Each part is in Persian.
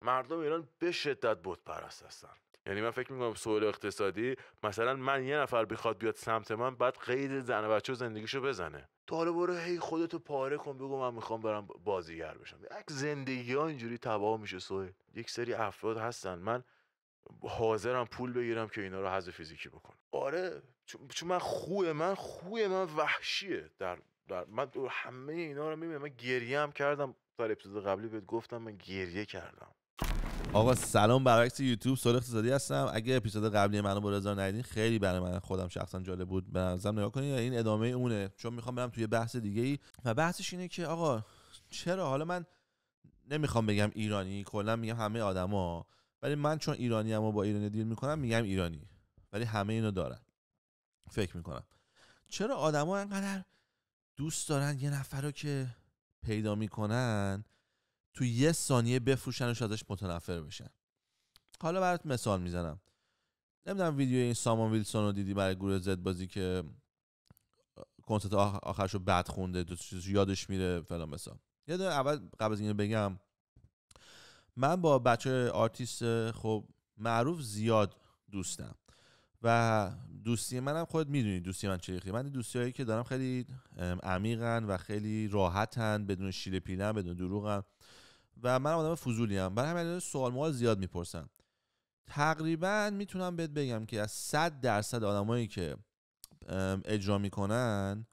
مردم ایران به شدت بت پرست هستن. یعنی من فکر میکنم سوال اقتصادی، مثلا من یه نفر بخواد بیاد سمت من، بعد قید زن و بچه و زندگیشو بزنه. تو حالا برو هی خودتو پاره کن، بگو من میخوام برم بازیگر بشم. یک زندگی ها اینجوری تباه میشه. سوال یک سری افراد هستن، من حاضرم پول بگیرم که اینا رو حذف فیزیکی بکنم. آره، چون من خوی من وحشیه. من همه اینا رو میبینم. من گریه هم کردم. در اپیزود قبلی بهت گفتم من گریه کردم. آقا سلام، برعکس یوتیوب سوال اقتصادی هستم. اگه اپیزود قبلی منو با رضا ندیدین، خیلی برای من خودم شخصا جالب بود. به نظرم نگاه کنید، این ادامه اونه، چون میخوام برم توی بحث دیگه ای و بحثش اینه که آقا چرا، حالا من نمیخوام بگم ایرانی، کلا میگم همه آدما، ولی من چون ایرانی ام و با ایرانی دیل میکنم میگم ایرانی، ولی همه اینو دارن. فکر میکنم چرا آدما انقدر دوست دارن یه نفر رو که پیدا میکنن تو یه ثانیه بفروشنش، ازش متنفر بشن. حالا برات مثال میزنم. نمیدونم ویدیو این سامان ویلسون رو دیدی برای گروه زد بازی که کنسرت آخرشو بد خونده، دو چیز یادش میره فلان. مثلا یه دونه اول قبل از اینو بگم، من با بچه آرتیست خب معروف زیاد دوستم و دوستی منم خودت میدونی دوستی من چه. من دوستیایی که دارم خیلی عمیقن و خیلی راحتن، بدون شیله پیلن، بدون دروغن و من آدم فضولی ام. برای همین سوال موال زیاد میپرسم. تقریبا میتونم بهت بگم که از 100% آدمایی که اجرا میکنن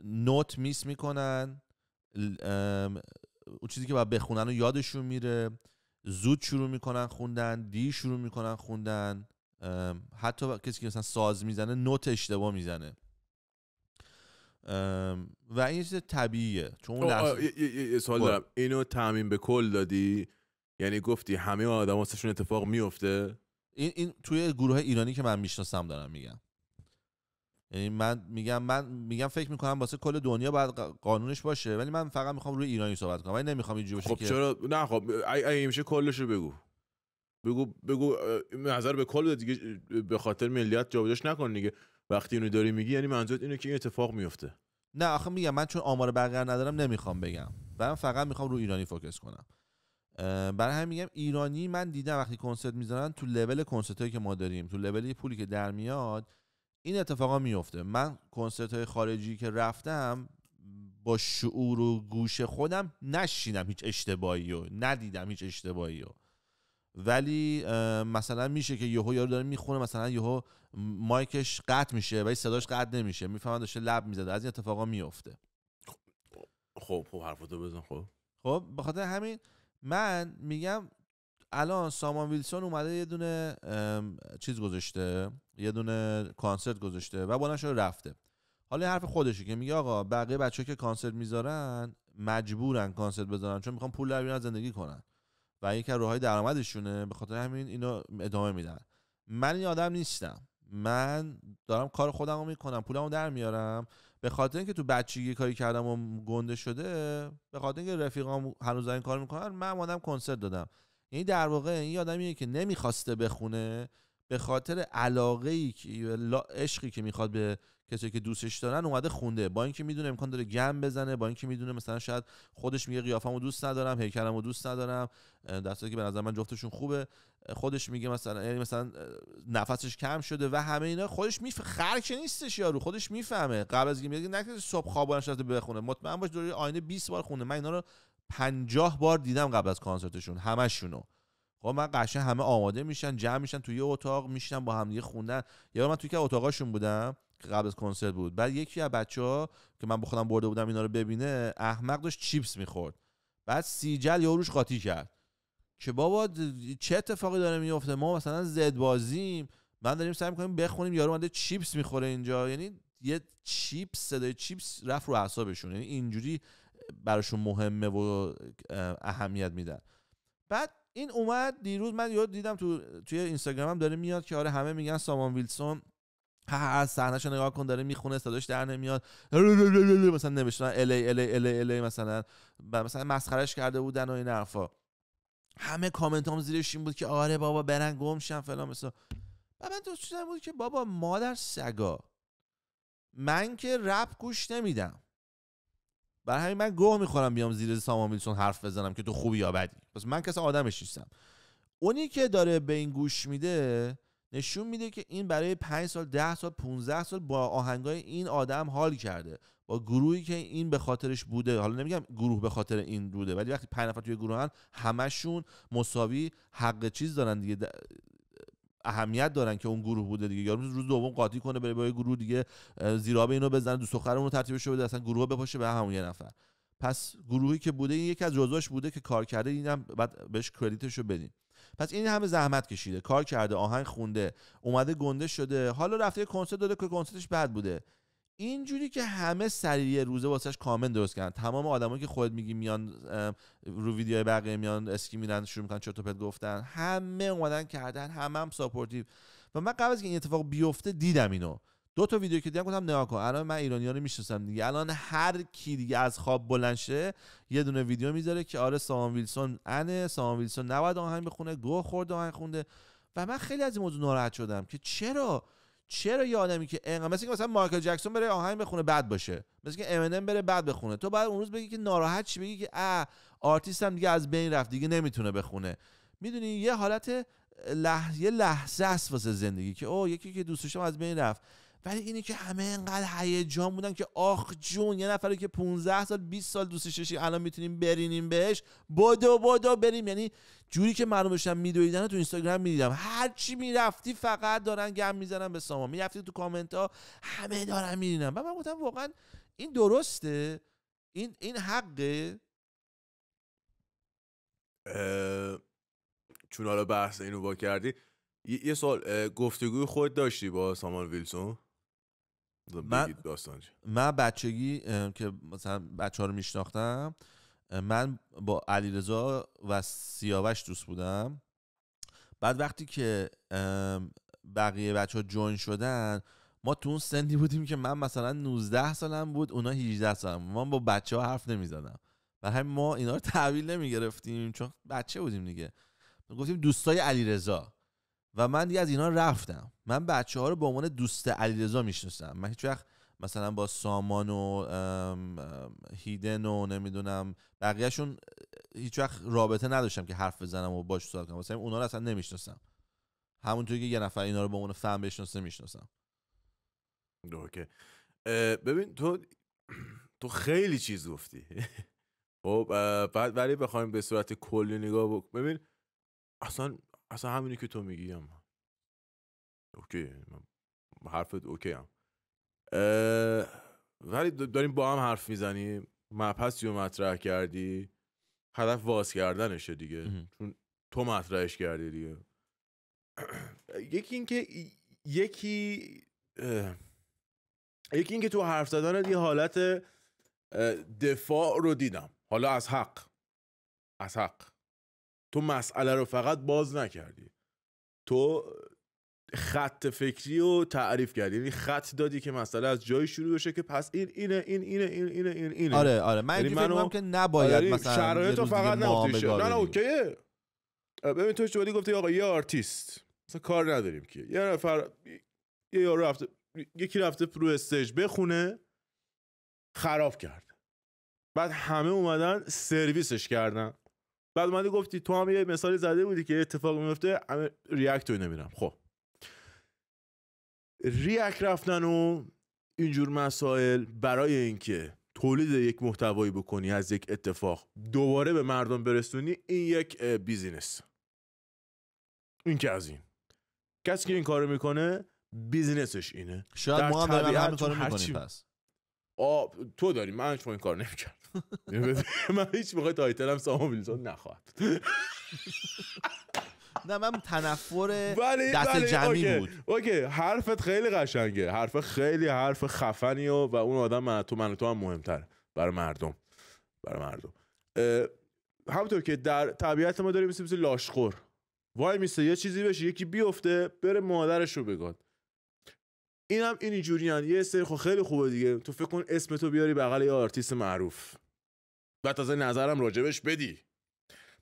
نوت میس میکنن، اون چیزی که باید بخونن رو یادشون میره، زود شروع میکنن خوندن، دیر شروع میکنن خوندن، حتی کسی که مثلا ساز میزنه نوت اشتباه میزنه و این چیز طبیعیه. چون اون لحظه یه سوال دارم، اینو تعمیم به کل دادی؟ یعنی گفتی همه آدم واسهشون اتفاق میفته؟ این توی گروه ایرانی که من میشناسم دارم میگم. یعنی من میگم فکر میکنم واسه کل دنیا باید قانونش باشه، ولی من فقط میخوام روی ایرانی صحبت کنم، ولی نمیخوام اینجوری باشه. خب چرا نه؟ خب اگه میشه کلش رو بگو نظر به کل دیگه، به خاطر ملیت جابجاش نکن دیگه. وقتی اینو داری میگی یعنی منظورت اینه که این اتفاق میفته؟ نه آخه میگم من چون آمار بقیه ندارم نمیخوام بگم، من فقط میخوام روی ایرانی فوکس کنم. برای همین میگم ایرانی من دیدم وقتی کنسرت میذارن، تو لول کنسرتایی که ما داریم، تو لول پولی که در میاد، این اتفاقا میفته. من کنسرت‌های خارجی که رفتم با شعور و گوش خودم نشینم هیچ اشتباهی و ندیدم هیچ اشتباهی و، ولی مثلا میشه که یهو یارو داره میخونه، مثلا یهو مایکش قطع میشه ولی صداش قطع نمیشه، میفهمن داشته لب میزده. از این اتفاقا میفته. خب حرفتو بزن. خب به خاطر همین من میگم الان سامان ویلسون اومده یه دونه چیز گذاشته، یه دونه کنسرت گذاشته و بلند شده رفته. حالا این حرف خودشه که میگه آقا بقیه بچه‌ها که کنسرت میذارن مجبورن کنسرت بذارن چون میخوان پول در بیارن زندگی کنن و یکی از راههای درآمدشونه، به خاطر همین اینو ادامه میدن. من این آدم نیستم، من دارم کار خودمو میکنم، پولمو در میارم. به خاطر اینکه تو بچگی کاری کردم و گنده شده، به خاطر اینکه رفیقام هنوز این کار میکنن، من اومدم کنسرت دادم. یعنی در واقع این آدمیه که نمیخواسته بخونه، به خاطر علاقه‌ای که عشقی که میخواد به کسی که دوستش دارن اومده خونده، با اینکه میدونه امکان داره گم بزنه، با اینکه میدونه مثلا شاید خودش میگه قیافمو دوست ندارم، هیکلمو دوست ندارم، در صورتی که به نظر من جفتشون خوبه. خودش میگه مثلا، یعنی مثلا نفسش کم شده و همه اینا، خودش خرک نیستش یارو، خودش میفهمه. قبل از اینکه میگه نکردی صبح خوابونش رفته بخونه، مطمئن باش دوره آینه 20 بار خونده. من اینا رو 50 بار دیدم قبل از کنسرتشون، همشونو. خب من قشنگ همه آماده میشن، جمع میشن توی اتاق، میشنن با هم دیگه خوندن. یا من توی که اتاقاشون بودم که قبل از کنسرت بود، بعد یکی از بچه‌ها که من با خودم برده بودم اینا رو ببینه، احمق داشت چیپس میخورد، بعد سیجل یه روش قاطی کرد که بابا چه اتفاقی داره میفته، ما مثلا زد بازیم، من داریم سعی می‌کنیم بخونیم، یارو اومده چیپس میخوره اینجا. یعنی یه چیپس، صدای چیپس رفت رو اعصابشون، یعنی اینجوری براشون مهمه و اهمیت میدن. بعد این اومد دیروز، من یاد دیدم توی اینستاگرامم داره میاد که آره همه میگن سامان ویلسون از صحنه‌شو نگاه کن داره میخونه صداش در نمیاد، مثلا نوشتن الی مثلا مسخرهش کرده بودن و این حرفا. همه کامنت هم زیرش این بود که آره بابا برن گم شن فلان مثلا. بعد من دوست داشتم بود که بابا مادر سگا، من که رپ گوش نمیدم، برای همین من گوه میخورم بیام زیر سامان ویلسون حرف بزنم که تو خوبی یا بدی. پس من کسی آدمش نیستم. اونی که داره به این گوش میده نشون میده که این برای 5 سال 10 سال 15 سال با آهنگای این آدم حال کرده، با گروهی که این به خاطرش بوده. حالا نمیگم گروه به خاطر این بوده، ولی وقتی 5 نفر توی گروهن همشون مساوی حق چیز دارن دیگه، اهمیت دارن که اون گروه بوده دیگه. یارو روز دوم قاطی کنه بره با یه گروه دیگه زیراب اینو بزنه، دوست دخترمون رو ترتیبش بده، اصلا گروه بپاشه به همون یه نفر. پس گروهی که بوده این یکی از جزواش بوده که کار کرده، اینم بعد بهش کردیتشو بدین. پس این همه زحمت کشیده، کار کرده، آهنگ خونده، اومده گنده شده، حالا رفته کنسرت داده که کنسرتش بد بوده. اینجوری که همه سریع روزه واسش کامنت درست کردن. تمام آدمایی که خودت میگی میان رو ویدیوهای بقیه میان اسکی میدن شروع میکنن چرت و پرت گفتن، همه اومدن کردن، هم ساپورتیو. و من قبل از که این اتفاق بیفته دیدم اینو، 2 تا ویدیو که دیدم گفتم نگاه کن، الان من ایرانی‌ها رو میشناسم دیگه، الان هر کی دیگه از خواب بلند شه یه دونه ویدیو میذاره که آره سامان ویلسون سامان ویلسون نباید آهنگ بخونه، گوه خورد آهنگ خونده. و من خیلی از این موضوع ناراحت شدم که چرا یه آدمی که مثلا که مثلا مایکل جکسون بره آهنگ بخونه بد باشه، مثلا که امینم بره بد بخونه، تو بعد اون روز بگی که ناراحت چی، بگی که آرتیست هم دیگه از بین رفت دیگه نمیتونه بخونه. میدونی یه حالت یه لحظه است واسه زندگی که یکی که دوست داشتم از بین رفت. ولی اینی که همه انقدر هیجان بودن که آخ جون یه نفری که 15 سال 20 سال دوستش داشتی الان میتونیم برینیم بهش، بدو بریم. یعنی جوری که مردم داشتن میدویدن تو اینستاگرام میدیدم، هر چی میرفتی فقط دارن گم میزنن به سامان، میرفتی تو کامنت ها همه دارن میدینن. و من گفتم واقعا این درسته؟ این حقه؟ چون حالا بحث اینو با کردی، یه سوال، گفتگوی خود داشتی با سامان ویلسون؟ من بچگی که مثلا بچه‌ها رو میشناختم، من با علیرضا و سیاوش دوست بودم. بعد وقتی که بقیه بچه‌ها جوین شدن، ما تو اون سنی بودیم که من مثلا 19 سالم بود، اونا 18 سالم، ما با بچه‌ها حرف نمی‌زدم. و همین ما اینا رو تحویل نمی‌گرفتیم چون بچه بودیم دیگه. گفتیم دوستای علیرضا و من دیگه از اینا رفتم. من بچه‌ها رو به عنوان دوست علیرضا میشناسم. من هیچ وقت مثلا با سامان و هیدن و نمیدونم بقیه‌شون هیچ وقت رابطه نداشتم که حرف بزنم و باش صحبت کنم. مثلا اونا رو اصلا نمیشناسم، همونطوری که یه نفر اینا رو به عنوان فن بشناسه میشناسم. اوکی. ببین تو خیلی چیز گفتی. خب بعد ولی بخوایم به صورت کلی نگاه ببین اصلا همینی که تو میگی هم اوکی، حرفت اوکی هم، ولی داریم با هم حرف میزنیم، مبحثی رو مطرح کردی، هدف واس کردنشه دیگه. چون تو مطرحش کردی دیگه. یکی اینکه تو حرف زدن یه حالت دفاع رو دیدم، حالا از حق تو مسئله رو فقط باز نکردی، تو خط فکری رو تعریف کردی، یعنی خط دادی که مسئله از جایی شروع بشه که پس اینه. آره من اینجوری فکر می‌کنم که نباید مثلا شرایطو فقط نگفتی. نه اوکیه. ببین تو چطوری گفتی آقا یه آرتیست مثلا کار نداریم که یه نفر یه یارو رفته یکی رفته پرو استیج بخونه خراب کرد، بعد همه اومدن سرویسش کردن، بعد اومدی گفتی تو هم یه مثالی زده بودی که اتفاق میفته همه ریاکت رو نمیرم. خب ریاکت رفتن و اینجور مسائل برای اینکه تولید یک محتوایی بکنی از یک اتفاق دوباره به مردم برسونی، این یک بیزینس. این که از این کسی که این کارو میکنه بیزینسش اینه. شاید ما هم داریم همین کارو میکنیم. پس تو داری، من چون این کار نمیکردم. من هیچ موقع تایتلم سامان ویلسون نخواهد. نه من تنفر دست جمعی بود. اوکی حرفت خیلی قشنگه، حرف خفنی و اون آدم من تو هم مهمتره برای مردم. همونطور که در طبیعت ما داریم مثل لاشخور وای میسته یه چیزی بشه یکی بیفته بره مادرش رو بگاد. اینم اینجوریان یه سری خیلی خوبه دیگه. تو فکر کن اسم تو بیاری بغل یه آرتیست معروف، بعد تازه نظرم راجبش بدی،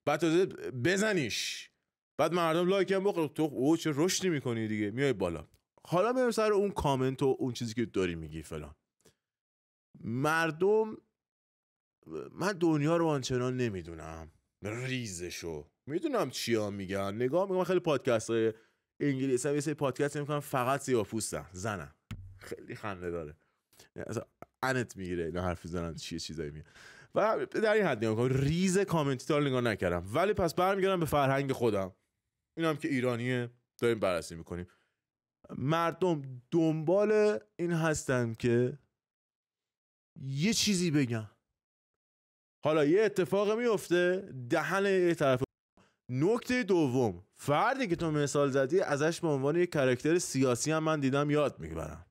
بعد تازه بزنیش، بعد مردم لایک هم بخوره، تو چه رشدی میکنی دیگه، میای بالا. حالا میام سر اون کامنت و اون چیزی که داری میگی فلان. مردم من دنیا رو آنچنان نمیدونم، ریزشو میدونم چیا میگن، نگاه میکنم خیلی پادکست های انگلیسی هم یه سری پادکست میکنم فقط سیاه‌پوستن زنن، خیلی خنده داره، اصلا انت میگیره اینا حرف زنن چیزایی میگن و در این حد نگاه میکنم. ریز کامنتی تا نگاه نکردم، ولی پس برمیگردم به فرهنگ خودم، اینم که ایرانیه داریم بررسی میکنیم. مردم دنبال این هستن که یه چیزی بگن، حالا یه اتفاق میفته دهن یه طرف. نکته دوم، فردی که تو مثال زدی ازش به عنوان یک کاراکتر سیاسی هم من دیدم یاد میبرن،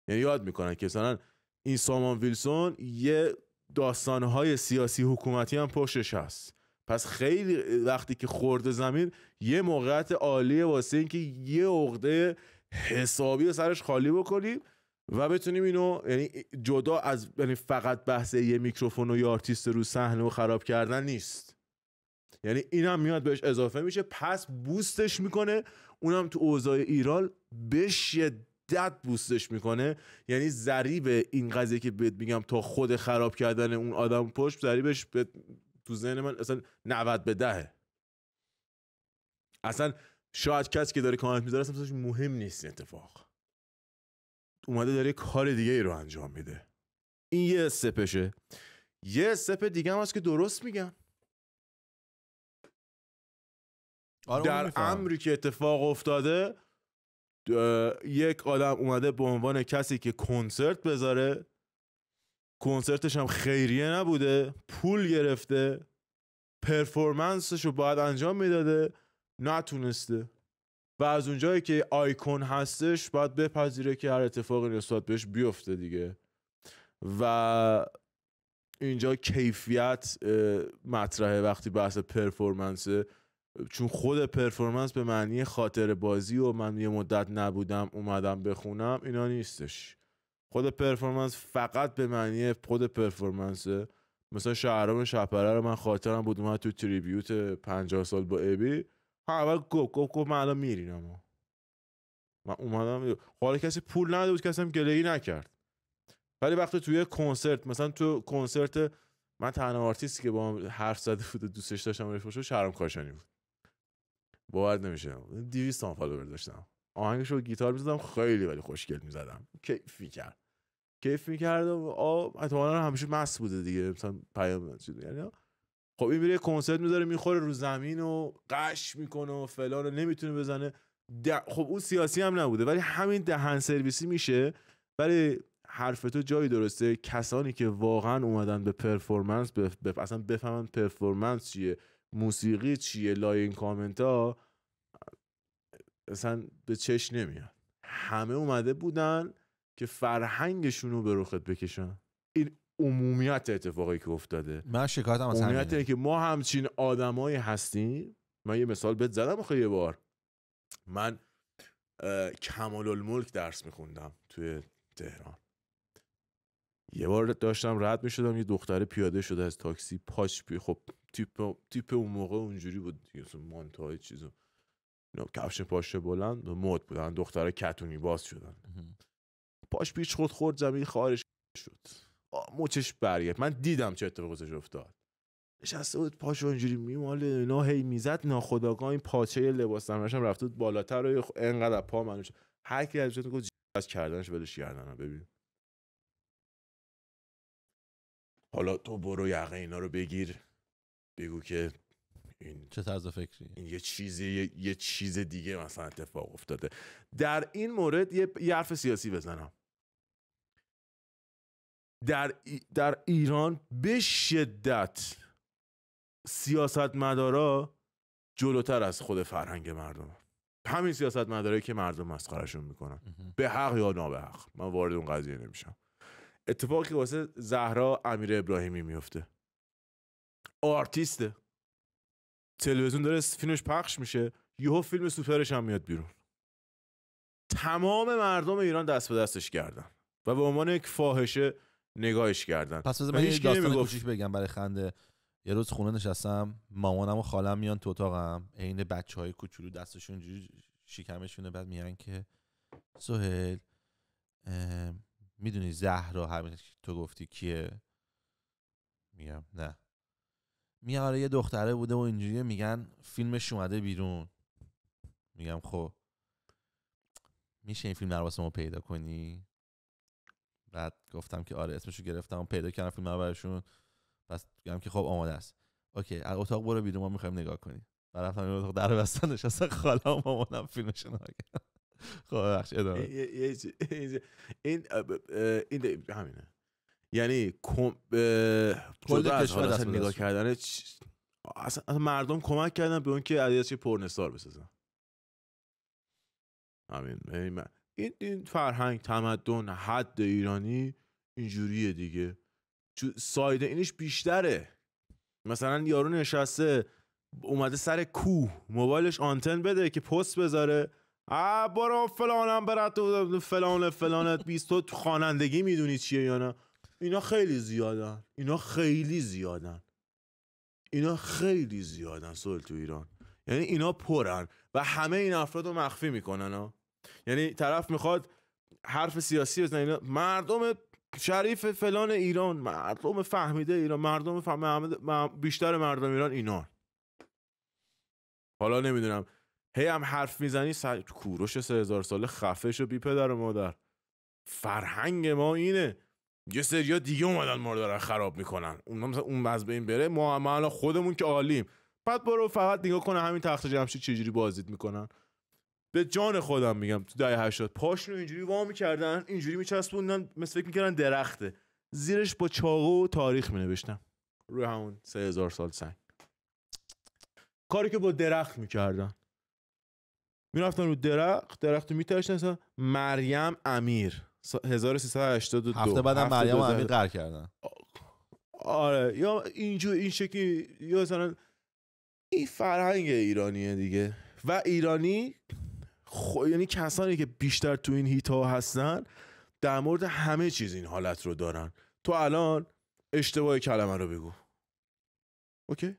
یعنی یاد میکنن که مثلا این سامان ویلسون یه داستانهای سیاسی حکومتی هم پشتش هست، پس خیلی وقتی که خورده زمین یه موقعیت عالیه واسه این که یه عقده حسابی سرش خالی بکنیم و بتونیم اینو، یعنی جدا از، یعنی فقط بحث یه میکروفون و یه آرتیست رو صحنه و خراب کردن نیست، یعنی اینم میاد بهش اضافه میشه، پس بوستش میکنه، اونم تو اوضاع ایران به شدت بوستش میکنه. یعنی ضریب این قضیه که بهت میگم تا خود خراب کردن اون آدم پشت، ضریبش تو ذهن من اصلا 90-10. اصلا شاید کسی که داره کامنت میذاره اصلا مهم نیست، اتفاق اومده داره کار دیگه ای رو انجام میده. این یه استپشه. یه استپ دیگه هم هست که درست میگن. در امری که اتفاق افتاده یک آدم اومده به عنوان کسی که کنسرت بذاره، کنسرتش هم خیریه نبوده، پول گرفته، پرفورمنسش رو باید انجام میداده، نتونسته و از اونجایی که آیکون هستش باید بپذیره که هر اتفاقی نسبت بهش بیفته دیگه. و اینجا کیفیت مطرحه وقتی بحث پرفورمنسه، چون خود پرفورمنس به معنی خاطر بازی و من یه مدت نبودم اومدم بخونم اینا نیستش. خود پرفورمنس فقط به معنی خود پرفورمنسه. مثلا شهرام شپره رو من خاطرم بود اومد تو تریبیوت 50 سال با ابی، اول گفت من الان میرینم، من اومدم، حالا کسی پول نده بود، کسی هم گله‌ای نکرد. ولی وقتی توی کنسرت، مثلا تو کنسرت من تنها آرتیستی که با هم حرف زده بود دوستش داشتم رفیق شد شهرام کاشانی بود، باور نمیشه 200 تا فالوور داشتم، آهنگش رو گیتار میزدم خیلی ولی خوشگل میزدم، کیف میکرد و احتمالاً همیشه مست بوده دیگه، مثلا پیام چیز یعنی. خب این میره کنسرت میذاره میخوره رو زمین و قش میکنه و فلان، نمیتونه بزنه. خب اون سیاسی هم نبوده ولی همین دهن سرویسی میشه. ولی حرف تو جایی درسته، کسانی که واقعا اومدن به پرفورمنس اصلا بفهمن پرفورمنس چیه، موسیقی چیه، لای این کامنت ها اصلا به چش نمیاد. همه اومده بودن که فرهنگشون رو به رخت بکشن. این عمومیت اتفاقی که افتاده. من شکایتم از همینه. عمومیت که ما همچین آدمایی هستیم. من یه مثال بهت زدم آخه یه بار من کمال الملک درس میخوندم توی تهران. یه بار داشتم رد میشدم یه دختره پیاده شده از تاکسی، پاش خب تیپ اون موقع اونجوری بود دیگه، مانتوهای چیزو کفش پاشه بلند مد بودن، دختره کتونی باز شدن، پاش پیچ خورد زمین خارج شد، موچش برگشت. من دیدم چه اتفاقی واسش افتاد، نشسته بود پاشو اینجوری میماله اینا، هی میزد، ناخودآگاه این پاچه لباس تمرینش هم رفته بود بالاتر و اینقدر پا منوش هر کی از گفت از کردنش ولش کردن. ببین حالا تو برو یقه اینا رو بگیر، بگو که این چه طرز فکری، این یه چیز دیگه مثلا اتفاق افتاده. در این مورد یه حرف سیاسی بزنم. در ایران به شدت سیاستمدارا جلوتر از خود فرهنگ مردم، همین سیاستمدارایی که مردم مسخرهشون میکنن به حق یا نابحق، من وارد اون قضیه نمیشم. اتفاقی که واسه زهرا امیر ابراهیمی میفته، آرتیسته، تلویزیون داره فیلمش پخش میشه، یهو فیلم سوپرش هم میاد بیرون، تمام مردم ایران دست به دستش کردن و به عنوان یک فاحشه نگاهش کردن. پس من یه داستان کوچیک بگم برای خنده. یه روز خونه نشستم، مامانم و خالم میان تو اتاقم، عین بچهای کوچولو دستشون اینجوری شکمشونه، بعد میگن که سهیل میدونی زهرا همین تو گفتی کیه؟ میگم نه. میگه آره یه دختره بوده و اینجوریه، میگن فیلمش اومده بیرون. میگم خب میشه این فیلم رو واسه ما پیدا کنی؟ بعد گفتم که آره اسمشو گرفتم پیدا کردم فیلم رو براشون. پس میگم که خب آماده است. اوکی از اتاق برو بیرون ما میخوایم نگاه کنیم. بعد رفتم اتاق در بستن نشستن خاله و مامانم فیلمشو نگاه کردن. خب بخش ادامه. این همینه. یعنی کل از کشور حالت دست به نگاه دست کردن اصلا مردم کمک کردن به اون که عدیدش پرنستار بسازن. همین این فرهنگ تمدن حد ایرانی اینجوریه دیگه. ساید اینش بیشتره. مثلا یارو نشسته اومده سر کوه موبایلش آنتن بده که پست بذاره برو فلانم برات فلانت 20 تو خوانندگی میدونی چیه یا نه. اینا خیلی زیادن سوال تو ایران. یعنی اینا پرن و همه این افراد رو مخفی میکنن ها. یعنی طرف میخواد حرف سیاسی بزنه، مردم شریف فلان ایران، مردم فهمیده ایران، بیشتر مردم ایران اینا. حالا نمیدونم هی هم حرف میزنی کوروش 3000 ساله خفه شو بی پدر و مادر. فرهنگ ما اینه. یه سریا دیگه اومدن ما رو دارن خراب میکنن. اون از بین بره ما الان خودمون که عالیم. بعد برو فقط نگاه کنه همین تخت جمشید چجوری بازدید میکنن. به جان خودم میگم تو دهه 80 پاشنو اینجوری وا میکردن، اینجوری میچسبوندن، مثل فکر میکردن درخته، زیرش با چاقو تاریخ مینوشتن روی همون 3000 سال سنگ. کاری که با درخت میکردن، میرفتن رو درخت میتراشتن. مریم امیر 1382 هفته بعدم مریم امیر قهر کردن. آره یا اینجور این شکلی، یا مثلا این فرهنگ ایرانیه دیگه. و ایرانی یعنی کسانی که بیشتر تو این هیتا هستن در مورد همه چیز این حالت رو دارن. تو الان اشتباه کلمه رو بگو، اوکی؟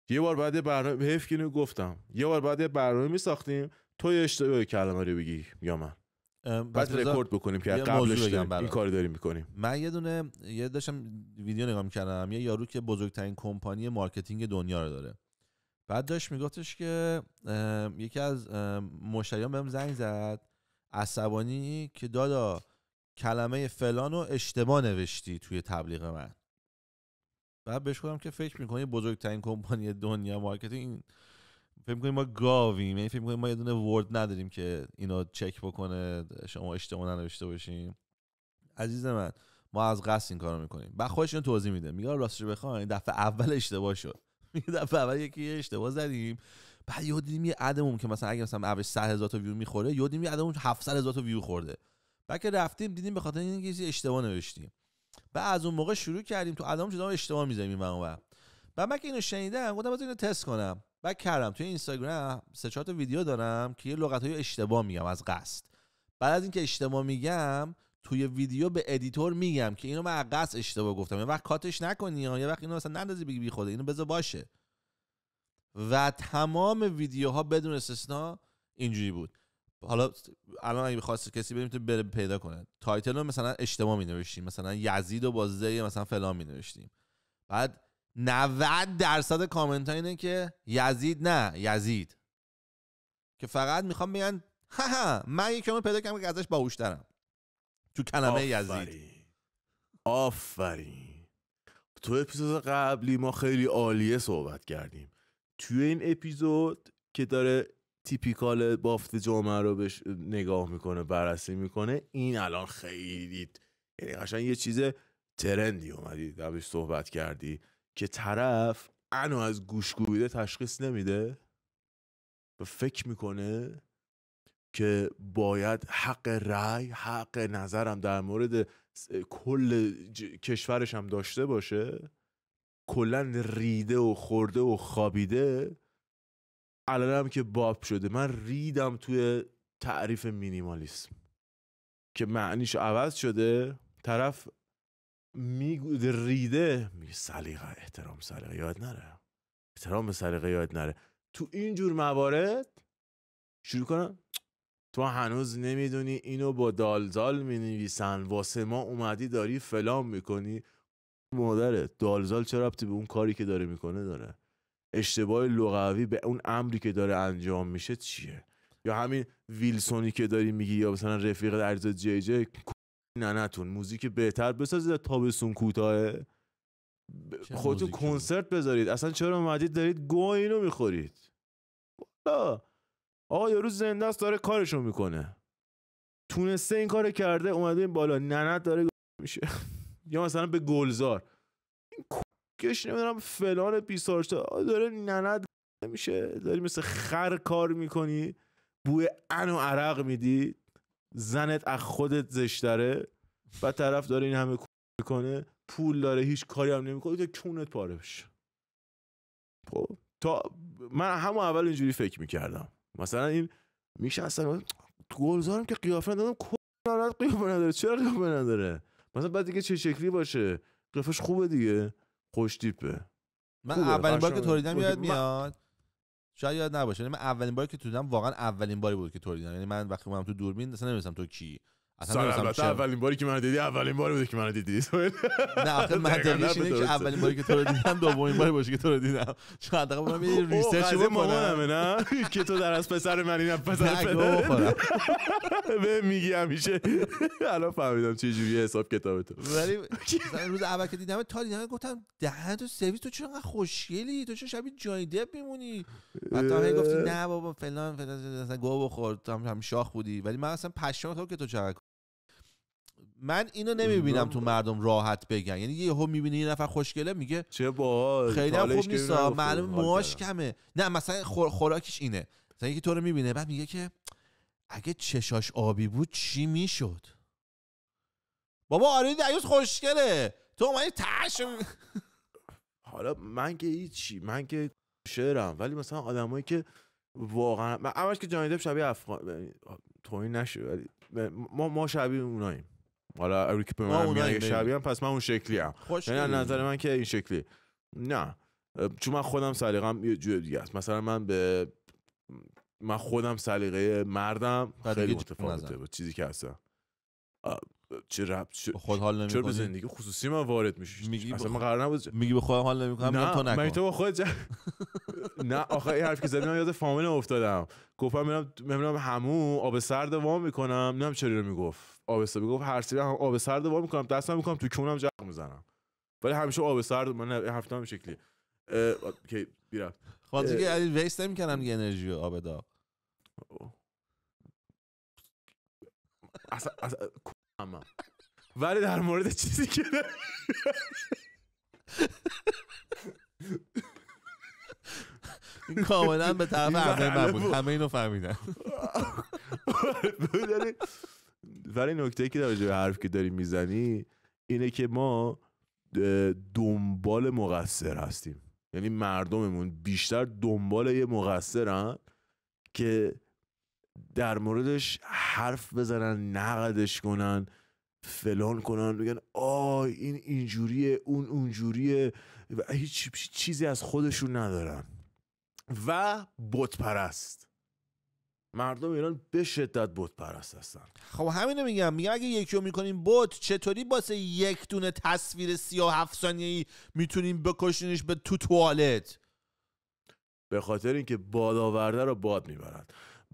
یه بار بعد برنامه حیف که گفتم، یه بار بعد برنامه میساختیم تو یه اشتباه کلمه رو بگی یا من بعد رکورد بکنیم که قبلش این کارو داریم میکنیم. من یه داشتم ویدیو نگاه میکردم، یه یارو که بزرگترین کمپانی مارکتینگ دنیا رو داره، بعد داشت میگفتش که یکی از مشتریان بهم زنگ زد عصبانی که دادا کلمه فلان رو اشتباه نوشتی توی تبلیغ من. بعد بهش گفتم که فکر میکنی بزرگترین کمپانی دنیا مارکتینگ، فکر میکنی ما گاویم؟ یعنی فکر میکنی ما یه دونه ورد نداریم که اینو چک بکنه شما اشتباه ننوشته باشیم؟ عزیز من ما از قصد این کارو میکنیم. بعد خودش اینو توضیح میده، میگه راستش بخواید دفعه اول اشتباه شد. میگه دفعه اول یکی اشتباه زدیم، بعد یهو دیدیم یه عدمون که مثلا اگه مثلا اوج 100,000 تا ویو میخوره، یهو دیدیم یه عدمون 700,000 تا ویو خورده. بعد که رفتیم دیدیم به خاطر اینکه اشتباه نوشتیم. بعد از اون موقع شروع کردیم تو عدم چیزا اشتباه می‌زنیم اونور. بعد من که اینو شنیدم گفتم بذار اینو تست کنم. بعد کردم توی اینستاگرام 3-4 تا ویدیو دارم که یه لغت‌های اشتباه میگم از قصد. بعد از اینکه اشتباه میگم توی ویدیو به ادیتور میگم که اینو من از قصد اشتباه گفتم، یه وقت کاتش نکنی یا یه وقت اینو مثلا نندازی بگی بی خود، اینو بذار باشه. و تمام ویدیوها بدون استثنا اینجوری بود. حالا الان اگه بخواست کسی بریم تو بره پیدا کنه، تایتل رو مثلا اشتباه می نوشتیم، مثلا یزید و بازده مثلا فلان می نوشتیم، بعد 90% کامنت ها اینه که یزید نه یزید، که فقط میخوام بگن ها من یکیو پیدا کردم که ازش باهوش‌ترم تو کلمه یزید. آفرین. تو اپیزود قبلی ما خیلی عالیه صحبت کردیم. توی این اپیزود که داره تیپیکال بافت جامعه رو بهش نگاه میکنه، بررسی میکنه، این الان خیلی یعنی قشنگ یه چیز ترندی اومدی درش صحبت کردی که طرف انو از گوشگویده تشخیص نمیده و فکر میکنه که باید حق رأی، حق نظرم در مورد کل کشورش هم داشته باشه. کلن ریده و خورده و خوابیده. الانم که باب شده. من ریدم توی تعریف مینیمالیسم که معنیش عوض شده. طرف ریده میگه سلیقه، احترام سلیقه یاد نره، احترام به سلیقه یاد نره. تو اینجور موارد شروع کنم تو هنوز نمیدونی اینو با دالزال مینویسن، واسه ما اومدی داری فلان میکنی. مادره دالزال چه ربطی به اون کاری که داره میکنه داره؟ اشتباه لغوی به اون امری که داره انجام میشه چیه؟ یا همین ویلسونی که داری میگی، یا مثلا رفیق علیرضا جی جی، ننتون موزیک بهتر بسازید، تابستون کوتاه خودتون کنسرت بذارید. اصلا چرا اومدید دارید گو اینو میخورید؟ آقا یارو زنده است داره کارشو میکنه، تونسته این کارو کرده، اومده این بالا ننت داره میشه. یا مثلا به گلزار این کش نمیدونم فلان پیسارشتا داره ننت میشه، داری مثل خر کار میکنی، بوی ان و عرق میدی، زنت از خودت زشتره، و طرف داره این همه میکنه، پول داره، هیچ کاری هم نمیکنه، تو کونت پاره بشه. خب تا من همون اول اینجوری فکر میکردم مثلا این میشه اصلا گلزارم که قیافه ندادم، قیافه نداره، چرا قیافه نداره؟ مثلا بعد دیگه چه شکلی باشه؟ قیافش خوبه دیگه، خوش تیپه. من اولین بار که توریدم یاد میاد، شاید یاد نباشه، من اولین باری که توریدم واقعا اولین باری بود که توریدم. یعنی من وقتی اومدم تو دوربین اصلا نمی‌دونستم تو کی، اصلا البته اولین باری که منو دیدی اولین باری بود که منو دیدی. نه آخه منطقیش اینه که اولین باری که تو رو دیدم دومین باری باشه که تو رو دیدم. شاید حداقل من یه ریسرچ بکنم نه که تو در از پسر من اینم پسر پدر به میگی همیشه. الان فهمیدم چه جوری حساب کتاب تو. ولی روز اول که دیدم تا دیدم گفتم دهن تو سرویس، تو چرا انقدر خوشگلی، تو چرا شبیه جانی دپ میمونی؟ بعد هی گفتی نه بابا فلان مثلا گو بخور، تو هم شاخ بودی. ولی من اصلا پشمام خورد که تو چقدر. من اینو نمیبینم تو مردم راحت بگن، یعنی یهو میبینی یه نفر خوشگله میگه چه باحال، خیلی هم خوب نیست، معلومه موهاش کمه، نه مثلا خوراکش اینه، مثلا یکی تو رو میبینه بعد میگه که اگه چشاش آبی بود چی میشد؟ بابا آره دیوز خوشگله، تو اومدی تاش. حالا من که هیچی، من که شعرم، ولی مثلا آدمایی که واقعا من همش که جانی دپ شبیه افغان توهین نشه، ولی ما شبیه اوناییم. حالا اگه به من میگه شبیه هم پس من اون شکلی ام، یعنی از نظر من که این شکلی نه، چون من خودم سلیقه‌ام یه جور دیگه است. مثلا من خودم سلیقه مردم خیلی متفاوته با چیزی که هستم. چه ربط خود حال نمی‌کنی؟ چرا به زندگی خصوصی من وارد میشی؟ اصلا من قرار نبود میگی به خودم حال نمی‌کنم، نه تو نکن. من تو با خودت نه آخه این حرف که زدی من یاد فامیل افتادم. گفتم میرم همون آب سرد وا میکنم، نمیدونم چرا رو میگفت آب سرد، میگفت هر سری آب سرد وا میکنم، دستم میکنم تو کونم جق میزنم، ولی همیشه آب سرد. من حرفتم این شکلی که بیرفت خاطر که علی ویست نمی‌کنم دیگه انرژی آب داغ. اصلا ولی در مورد چیزی که این کاملا به طرف همه بود، همه اینو فهمیدن. ولی نکته که در جای حرف که داری میزنی اینه که ما دنبال مقصر هستیم، یعنی مردممون بیشتر دنبال یه مقصرن که در موردش حرف بزنن، نقدش کنن، فلان کنن، بگن این اینجوریه، اون اونجوریه، و هیچ چیزی از خودشون ندارن. و بت پرست، مردم ایران به شدت بت پرست هستن. خب همینو میگم اگه یکی رو میکنیم بت، چطوری واسه یک دونه تصویر 37 ثانیه‌ای میتونیم بکشینش به تو توالت؟ به خاطر اینکه باد آورده رو باد میبرن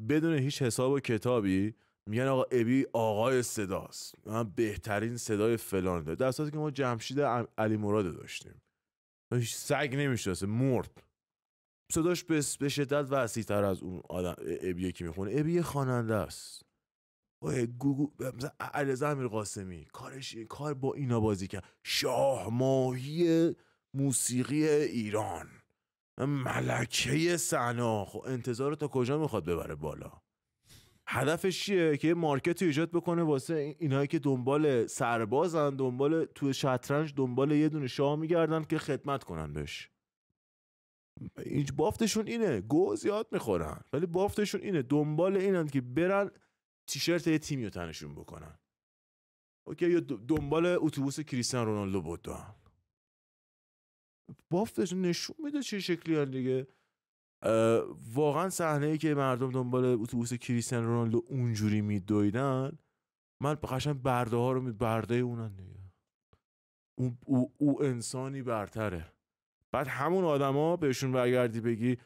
بدون هیچ حساب و کتابی. میگن آقا ابی آقای صداست، من بهترین صدای فلان داره، در صورتی که ما جمشید علی مراد داشتیم، هیچ سگ نمیشناسه، مرد. صداش به شدت وسیع‌تر از اون آدم ابی که میخونه. ابی خواننده است. مثلا علیرضا امیرقاسمی کار با اینا بازی کرد، شاه ماهی موسیقی ایران، ملکه صحنه. خب انتظار تا کجا میخواد ببره بالا؟ هدفش چیه؟ که مارکت ایجاد بکنه واسه اینایی که دنبال سربازن، دنبال تو شطرنج دنبال یه دونه شاه میگردن که خدمت کنن بهش. این بافتشون اینه، گو زیاد میخورن ولی بافتشون اینه، دنبال اینن که برن تیشرت یه تیمی رو تنشون بکنن. اوکی، یا دنبال اتوبوس کریستیانو رونالدو بودن. بافتشون نشون میده چه شکلی هن دیگه. واقعا صحنه‌ای که مردم دنبال اتوبوس کریستیانو رونالدو اونجوری میدویدن، من قشنگ برده ها رو برده اونن دیگه. او انسانی برتره. بعد همون آدما بهشون برگردی بگی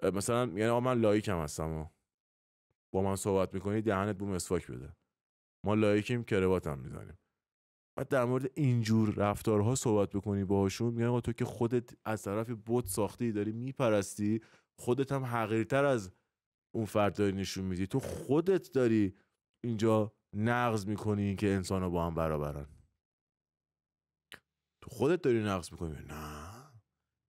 مثلا یعنی آقا من لایکم هستم، با من صحبت میکنی دهنت بو مسواک بده، ما لایکیم کرواتم میزنیم. بعد در مورد اینجور رفتارها صحبت بکنی باهاشون، میگن آقا تو که خودت از طرف بت ساختی، داری میپرستی، خودت هم حقیرتر از اون فرد داری نشون میدی، تو خودت داری اینجا نقض میکنی که انسان ها با هم برابرن، تو خودت داری نقض میکنی. نه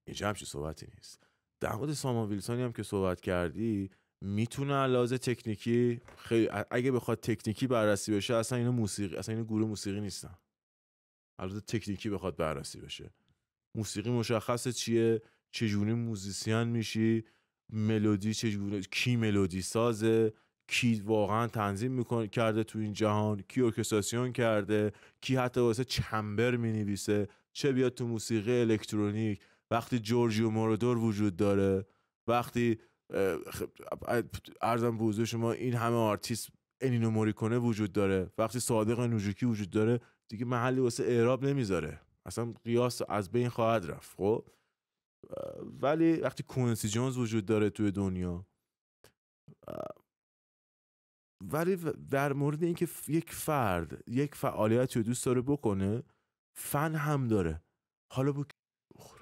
اینجا همچین صحبتی نیست. در مورد سامان ویلسونی هم که صحبت کردی، میتونه لحاظ تکنیکی خیلی، اگه بخواد تکنیکی بررسی بشه، اصلا اینا موسیقی، اصلا اینا گروه موسیقی نیستن. البته تکنیکی بخواد بررسی بشه، موسیقی مشخصه چیه، چجوری موزیسین میشی، ملودی چجوری، کی ملودی سازه، کی واقعا تنظیم میکنه کرده تو این جهان، کی ارکستراسیون کرده، کی حتی واسه چمبر مینویسه، چه بیاد تو موسیقی الکترونیک وقتی جورجیو مورودور وجود داره، وقتی عرضم به حضور شما این همه آرتیست انینو موریکونه وجود داره، وقتی صادق نوجوکی وجود داره، دیگه محلی واسه اعراب نمیذاره، اصلا قیاس از بین خواهد رفت. خب ولی وقتی کوینسی جونز وجود داره توی دنیا، ولی در مورد اینکه یک فرد یک فعالیتی رو دوست داره بکنه، فن هم داره. حالا بخور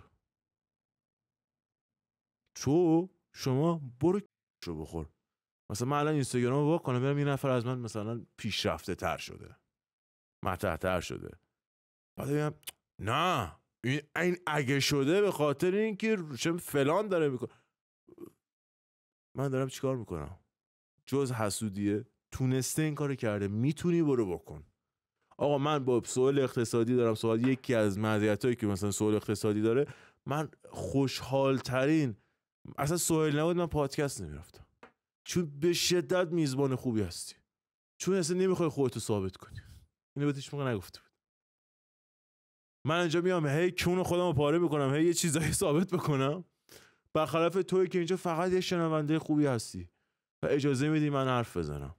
شما برو رو بخور. مثلا من الان اینستاگرام رو واکنم برم یه نفر از من مثلا پیشرفته تر شده، مطرح تر شده، بعد بگم نه این اگه شده به خاطر اینکه چه فلان داره میکنه. من دارم چیکار میکنم؟ جز حسودیه؟ تونسته این کارو کرده، میتونی برو بکن. آقا من با سوال اقتصادی دارم سوال، یکی از مزیتایی که مثلا سوال اقتصادی داره، من خوشحال ترین، اصلا سوال نبود من پادکست نمیرفتم، چون به شدت میزبان خوبی هستی، چون اصلا نمیخوای خودتو ثابت کنی. اینو بهت هیچ موقع نگفته بود. من اینجا میام هی کون خودمو پاره میکنم، هی یه چیزایی ثابت بکنم، برخلاف تویی که اینجا فقط یه شنونده خوبی هستی و اجازه میدی من حرف بزنم.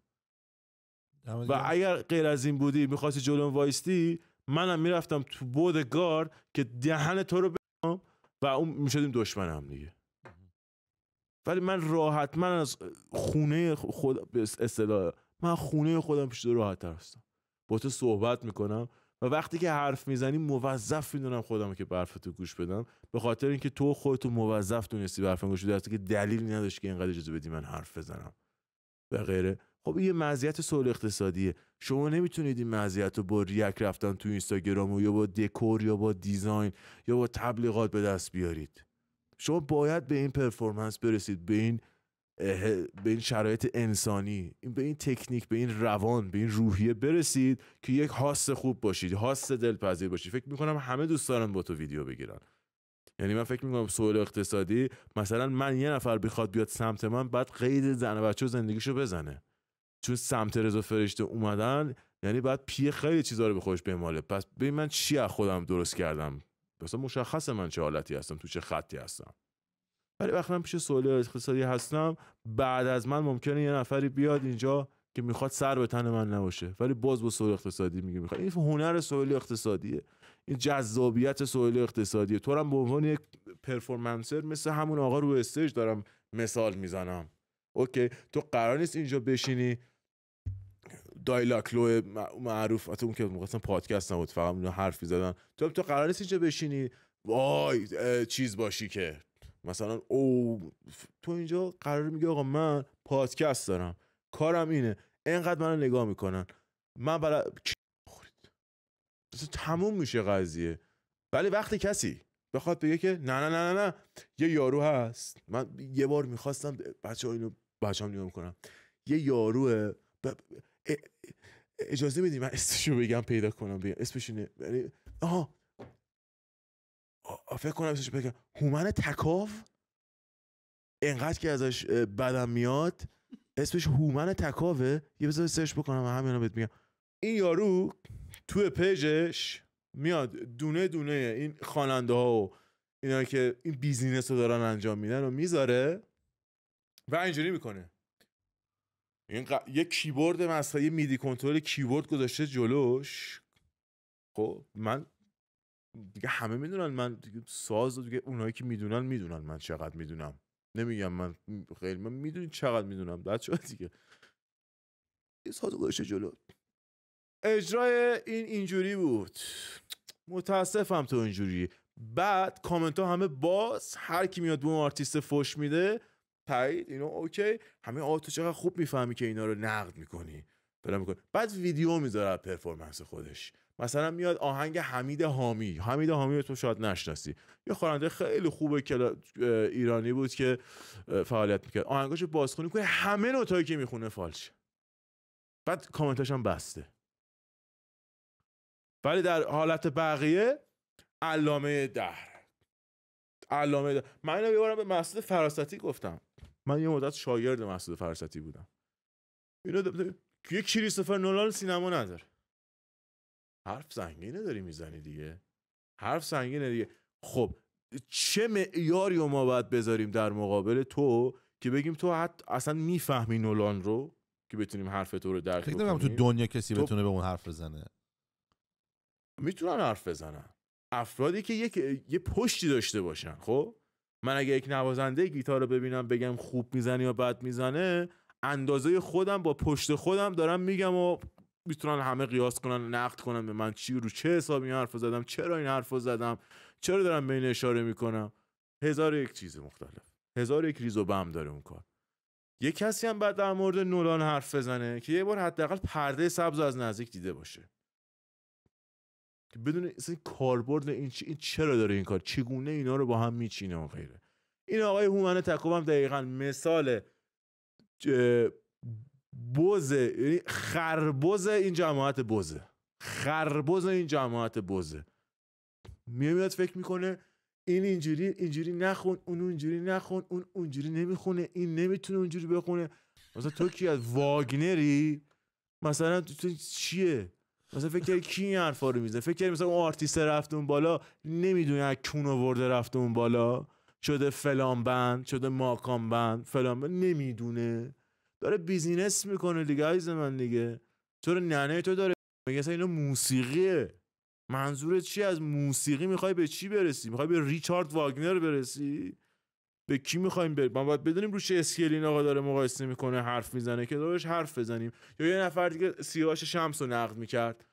و اگر غیر از این بودی میخواستی جلوم وایستی، منم میرفتم تو بودگار که دهن تو رو بگم و اون میشدیم دشمن هم دیگه. ولی من راحت، من از خونه خود به اصطلاح من خونه خودم پیش تو راحت تر هستم، با تو صحبت میکنم و وقتی که حرف میزنی موظف میدونم خودم که به حرفتو گوش بدم، به خاطر اینکه تو خودتو موظف دونستی به حرفم گوش بدی، که دلیلی نداشت که اینقدر اجازه بدی من حرف بزنم و غیره. خب این مزیت سوال اقتصادیه. شما نمیتونید این مزیت رو با ریاک رفتن تو اینستاگرام و یا با دکور یا با دیزاین یا با تبلیغات به دست بیارید. شما باید به این پرفورمنس برسید، به این شرایط انسانی، به این تکنیک، به این روان، به این روحیه برسید که یک هاست خوب باشید، هاست دلپذیر باشید. فکر میکنم همه دوست دارن با تو ویدیو بگیرن. یعنی من فکر میکنم سوال اقتصادی، مثلا من یه نفر بخواد بیاد سمت من، بعد قید زن و بچه و زندگیشو بزنه، چون سمت رضا فرشته اومدن یعنی بعد پی خیلی چیزا رو به خودش بماله. پس ببین من چی از خودم درست کردم، مثلا مشخصه من چه حالتی هستم، تو چه خطی هستم. ولی وقتی من پیش سوال اقتصادی هستم، بعد از من ممکنه یه نفری بیاد اینجا که میخواد سر به تن من نباشه، ولی باز با سوال اقتصادی میگه میخواد. این هنر سوال اقتصادیه، این جذابیت سوال اقتصادیه. تو هم به عنوان یک پرفورمنسر مثل همون آقا رو استیج دارم مثال میزنم. اوکی تو قرار نیست اینجا بشینی دایلاکلو معروف، حتی اون که مثلا پادکست نبود فقط اون حرفی زدن، تو قرار نیست اینجا بشینی وای چیز باشی که مثلا او تو اینجا قرار میگه آقا من پادکست دارم، کارم اینه، اینقدر منو نگاه میکنن، من برای تموم میشه قضیه. ولی وقتی کسی بخواد بگه که نه نه نه نه نه یه یارو هست، من یه بار میخواستم بچه‌ها اینو بچه‌ام نگاه میکنم، یه یاروه اجازه میدی من اسمشو بگم پیدا کنم بگم اسمش اینه، یعنی فکر کنم اسمش بگم هومن تکاو، اینقدر که ازش بدم میاد اسمش هومن تکاوه، یه بذار سرچ بکنم همینا بهت میگم. این یارو توی پیجش میاد دونه دونه این خواننده ها و اینا که این بیزینس رو دارن انجام میدن و میذاره و اینجوری میکنه. یه کیبورد مثلا یه میدی کنترل کیبورد گذاشته جلوش. خب من دیگه همه میدونن من دیگه ساز دیگه، اونایی که میدونن من چقدر میدونم. نمیگم من خیلی، من میدونی چقدر میدونم. بعد شد دیگه یه ساز گوشه جلو. اجرای اینجوری بود، متاسفم تو اینجوری. بعد کامنت ها همه باز، هر کی میاد به اون آرتیست فوش میده تایید، اینو اوکی، همه تو چقدر خوب میفهمی که اینا رو نقد میکنی برام میکنی. بعد ویدیو میذاره پرفورمنس خودش، مثلا میاد آهنگ حمید حامی رو تو شاید نشناسی، یه خواننده خیلی خوبه ایرانی بود که فعالیت میکرد، آهنگاشو بازخونی کنه، همه نوتایی که میخونه فالش، بعد کامنتاش هم بسته. ولی در حالت بقیه علامه دهر. من اینو بیارم به مسعود فراستی گفتم، من یه مدت شاگرد مسعود فراستی بودم. اینو یه کریستوفر نولان سینما نداره. حرف سنگینه داری میزنی دیگه، حرف سنگینه دیگه. خب چه معیاری رو ما باید بذاریم در مقابل تو که بگیم تو حتی اصلا میفهمی نولان رو که بتونیم حرف تو رو درک کنیم؟ فکر نمی‌کنم تو دنیا کسی بتونه به اون حرف بزنه. میتونن حرف بزنن افرادی که یه پشتی داشته باشن. خب من اگه یک نوازنده گیتار رو ببینم بگم خوب میزنه یا بد میزنه، اندازه خودم با پشت خودم دارم میگم و میتونن همه قیاس کنن، نقد کنن به من چی رو چه حسابی این حرفو زدم، چرا این حرفو زدم، چرا دارم به این اشاره میکنم. 1001 چیز مختلف، 1001 ریز و بم داره اون کار. یه کسی هم بعد در مورد نولان حرف بزنه که یه بار حداقل پرده سبز از نزدیک دیده باشه، که بدون اصلا کاربرد این چرا داره این کار، چگونه اینا رو با هم میچینه و غیره. این آقای هومن تکوب هم دقیقاً مثال بوزه، یعنی خربوز این جماعت بوزه. میاد فکر میکنه این اینجوری نخون، اون اونجوری نخون، اون اونجوری نمیخونه، این نمیتونه اونجوری بخونه. مثلا تو کی از واگنری؟ مثلا تو چیه؟ مثلا فکر کنی کی این حرفا رو میزنه؟ فکر کنی مثلا اون آرتیست رفته اون بالا نمیدونه از کون آورده رفته اون بالا، شده فلان بند، شده ماکان بند، فلان بند، نمیدونه، داره بیزینس میکنه دیگه. عزیز من دیگه تو رو ننه تو داره میگه اصلا اینو موسیقیه. منظورت چی از موسیقی؟ میخوای به چی برسی؟ میخوای به ریچارد واگنر برسی؟ به کی میخوایم بریم؟ ما باید بدونیم رو چه اسکیل این آقا داره مقایسه میکنه، حرف میزنه که دارش حرف بزنیم. یا یه نفر دیگه سیاوش شمس رو نقد میکرد،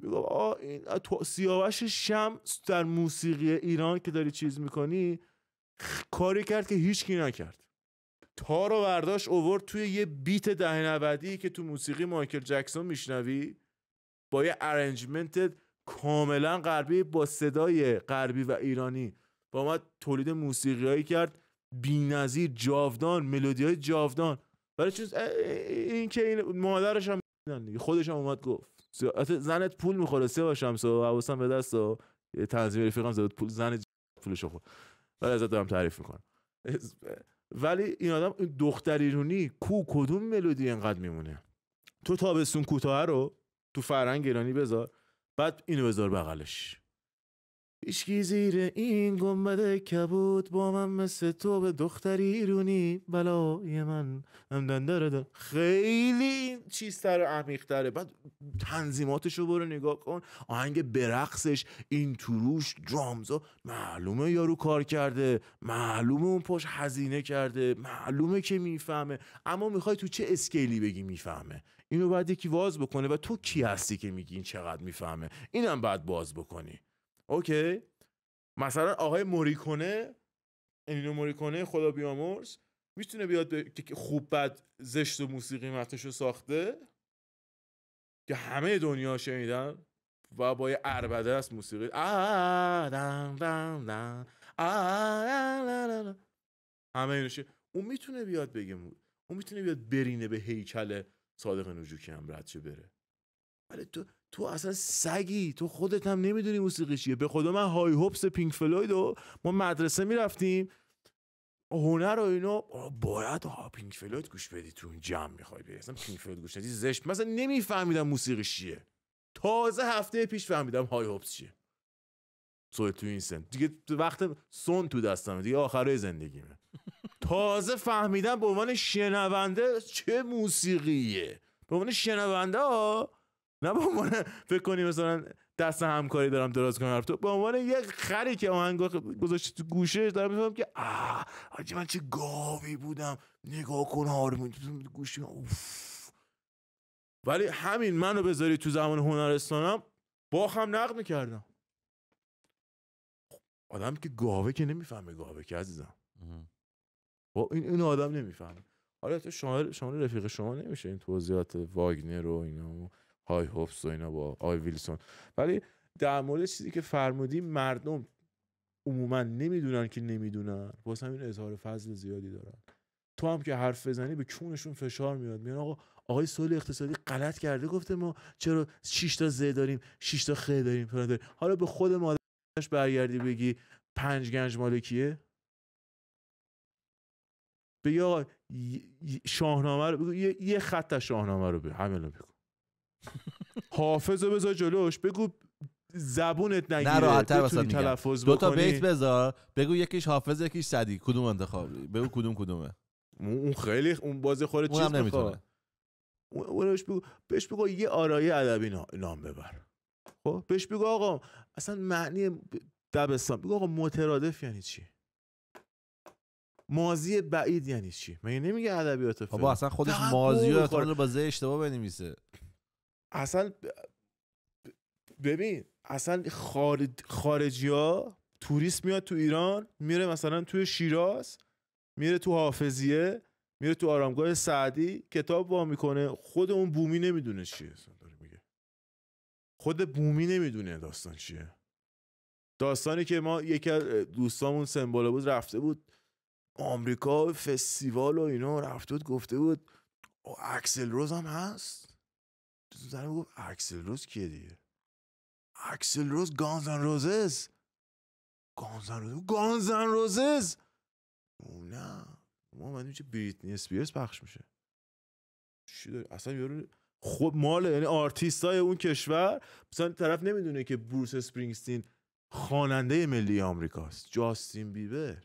میگه این سیاوش شمس در موسیقی ایران که داری چیز میکنی کاری کرد که هیچ کی نکرد. تا رو برداشت اوورد توی یه بیت دهه 90 که تو موسیقی مایکل جکسون میشنوی، با یه ارنجمنت کاملا غربی با صدای غربی و ایرانی، با ما تولید موسیقیایی کرد بی‌نظیر، جاودان، ملودیای جاودان. برای چیز این که این مادرش هم دیگه خودش هم اومد گفت زنت پول میخوره سیاوش شمس و حواسم به دست و تنظیم رفیقم زد پول زن پولشو خورد، ولی ازت دارم تعریف میکنم. ولی این آدم، این دختر ایرانی کدوم ملودی اینقدر میمونه؟ تو تابستون کوتاه رو تو فرهنگ ایرانی بذار، بعد اینو بذار بغلش، هیچکی زیر این گنبد کبود با من مثل تو به دختر ایرانی بلای من داره. خیلی چیزتر و عمیق‌تره. بعد تنظیماتشو برو نگاه کن، آهنگ برقصش، این توروش، درامزا، معلومه یارو کار کرده، معلومه اون پشت هزینه کرده، معلومه که میفهمه. اما میخوای تو چه اسکیلی بگی میفهمه؟ اینو باید یکی واز بکنه. و تو کی هستی که میگی این چقدر میفهمه؟ اینم باید باز بکنی. اوکی؟ مثلا آقای موریکونه، اینو موریکونه خدا بیامرز، میتونه بیاد که خوب بد زشت و موسیقی متنشو ساخته که همه دنیا شنیدن و با یه عربده است موسیقی همه اینو اون میتونه بیاد بگه، اون میتونه بیاد برینه به هیکل صادق نوجوکی هم ردشه بره. ولی تو اصلا سگی، تو خودت هم نمیدونی موسیقی چیه. به خدا من های هوپس پینک فلوید و ما مدرسه میرفتیم هنر و اینو باید پینک فلوید گوش بدی تو این جمع میخوای بری، اصلا پینک فلوید گوش ندی زشت. مثلا نمیفهمیدم موسیقی چیه، تازه هفته پیش فهمیدم های هوپس چیه. تو این سن دیگه وقت سون تو دستمه دیگه، آخره زندگیمه. تازه فهمیدم به عنوان شنونده چه موسیقیه، به عنوان شنونده ها، نه به عنوان فکر کنی مثلا دست همکاری دارم دراز کنم تو به عنوان یک خری که آهنگ گذاشتی تو گوشش دارم میفهمم که آجی من چه گاوی بودم، نگاه کن هارمون تو گوشی. ولی همین منو بذاری تو زمان هنرستانم باخم نقد میکردم. آدم که گاوه که نمیفهمه گاوه که عزیزم. این آدم نمیفهمه. حالا تو شما رفیق شما نمیشه این توضیحات واگنر و اینا های هوفس و اینا با آی ویلسون. ولی در مورد چیزی که فرمودی مردم عموما نمیدونن که نمیدونن، واسه همین اظهار فضل زیادی دارن. تو هم که حرف بزنی به کونشون فشار میاد، میگن آقای سوال اقتصادی غلط کرده، گفته ما چرا 6 تا ز داریم 6 تا خ داریم فلان داریم. حالا به خود مادرش برگردی بگی 5 گنج مالکیه، بگی آقا شاهنامه رو بگو، یه خط از شاهنامه رو بگو، همین رو بگو. حافظ رو بذار جلوش، بگو زبونت نگیره، نه راحت‌تر بتونی میگم تلفظ دو تا بکنی. بیت بذار، بگو یکیش حافظ یکیش سعدی، کدوم انتخاب بگو کدومه. اون خیلی اون بازی خوره چیز نمیتونه. بهش بگو یه آرایه ادبی نام ببر. خب بهش بگو آقا اصلا معنی دبستان، بگو آقا مترادف یعنی چی، ماضی بعید یعنی چی. مگه نمیگه ادبیات فلان؟ بابا اصلا خودش ماضی رو با ز اشتباه بنویسه. اصلا ببین اصلا خارجی‌ها توریست میاد تو ایران، میره مثلا توی شیراز، میره تو حافظیه، میره تو آرامگاه سعدی، کتاب وا میکنه، خود اون بومی نمیدونه چیه. اصلا داره میگه خود بومی نمیدونه داستان چیه. داستانی که ما یکی از دوستامون سمبوله بود رفته بود آمریکا فستیوال و اینا، رفته بود گفته بود اکسل روز هم هست. زنه گفت اکسل روز کیه دیگه؟ اکسل روز گانزن روزز. نه ما اومدیم چه بریتنی اسپیرز پخش میشه. چی داری اصلا یارو خود مال، یعنی آرتیستای اون کشور مثلا طرف نمیدونه که بروس اسپرینگستین خواننده ملی آمریکاست، جاستین بیبر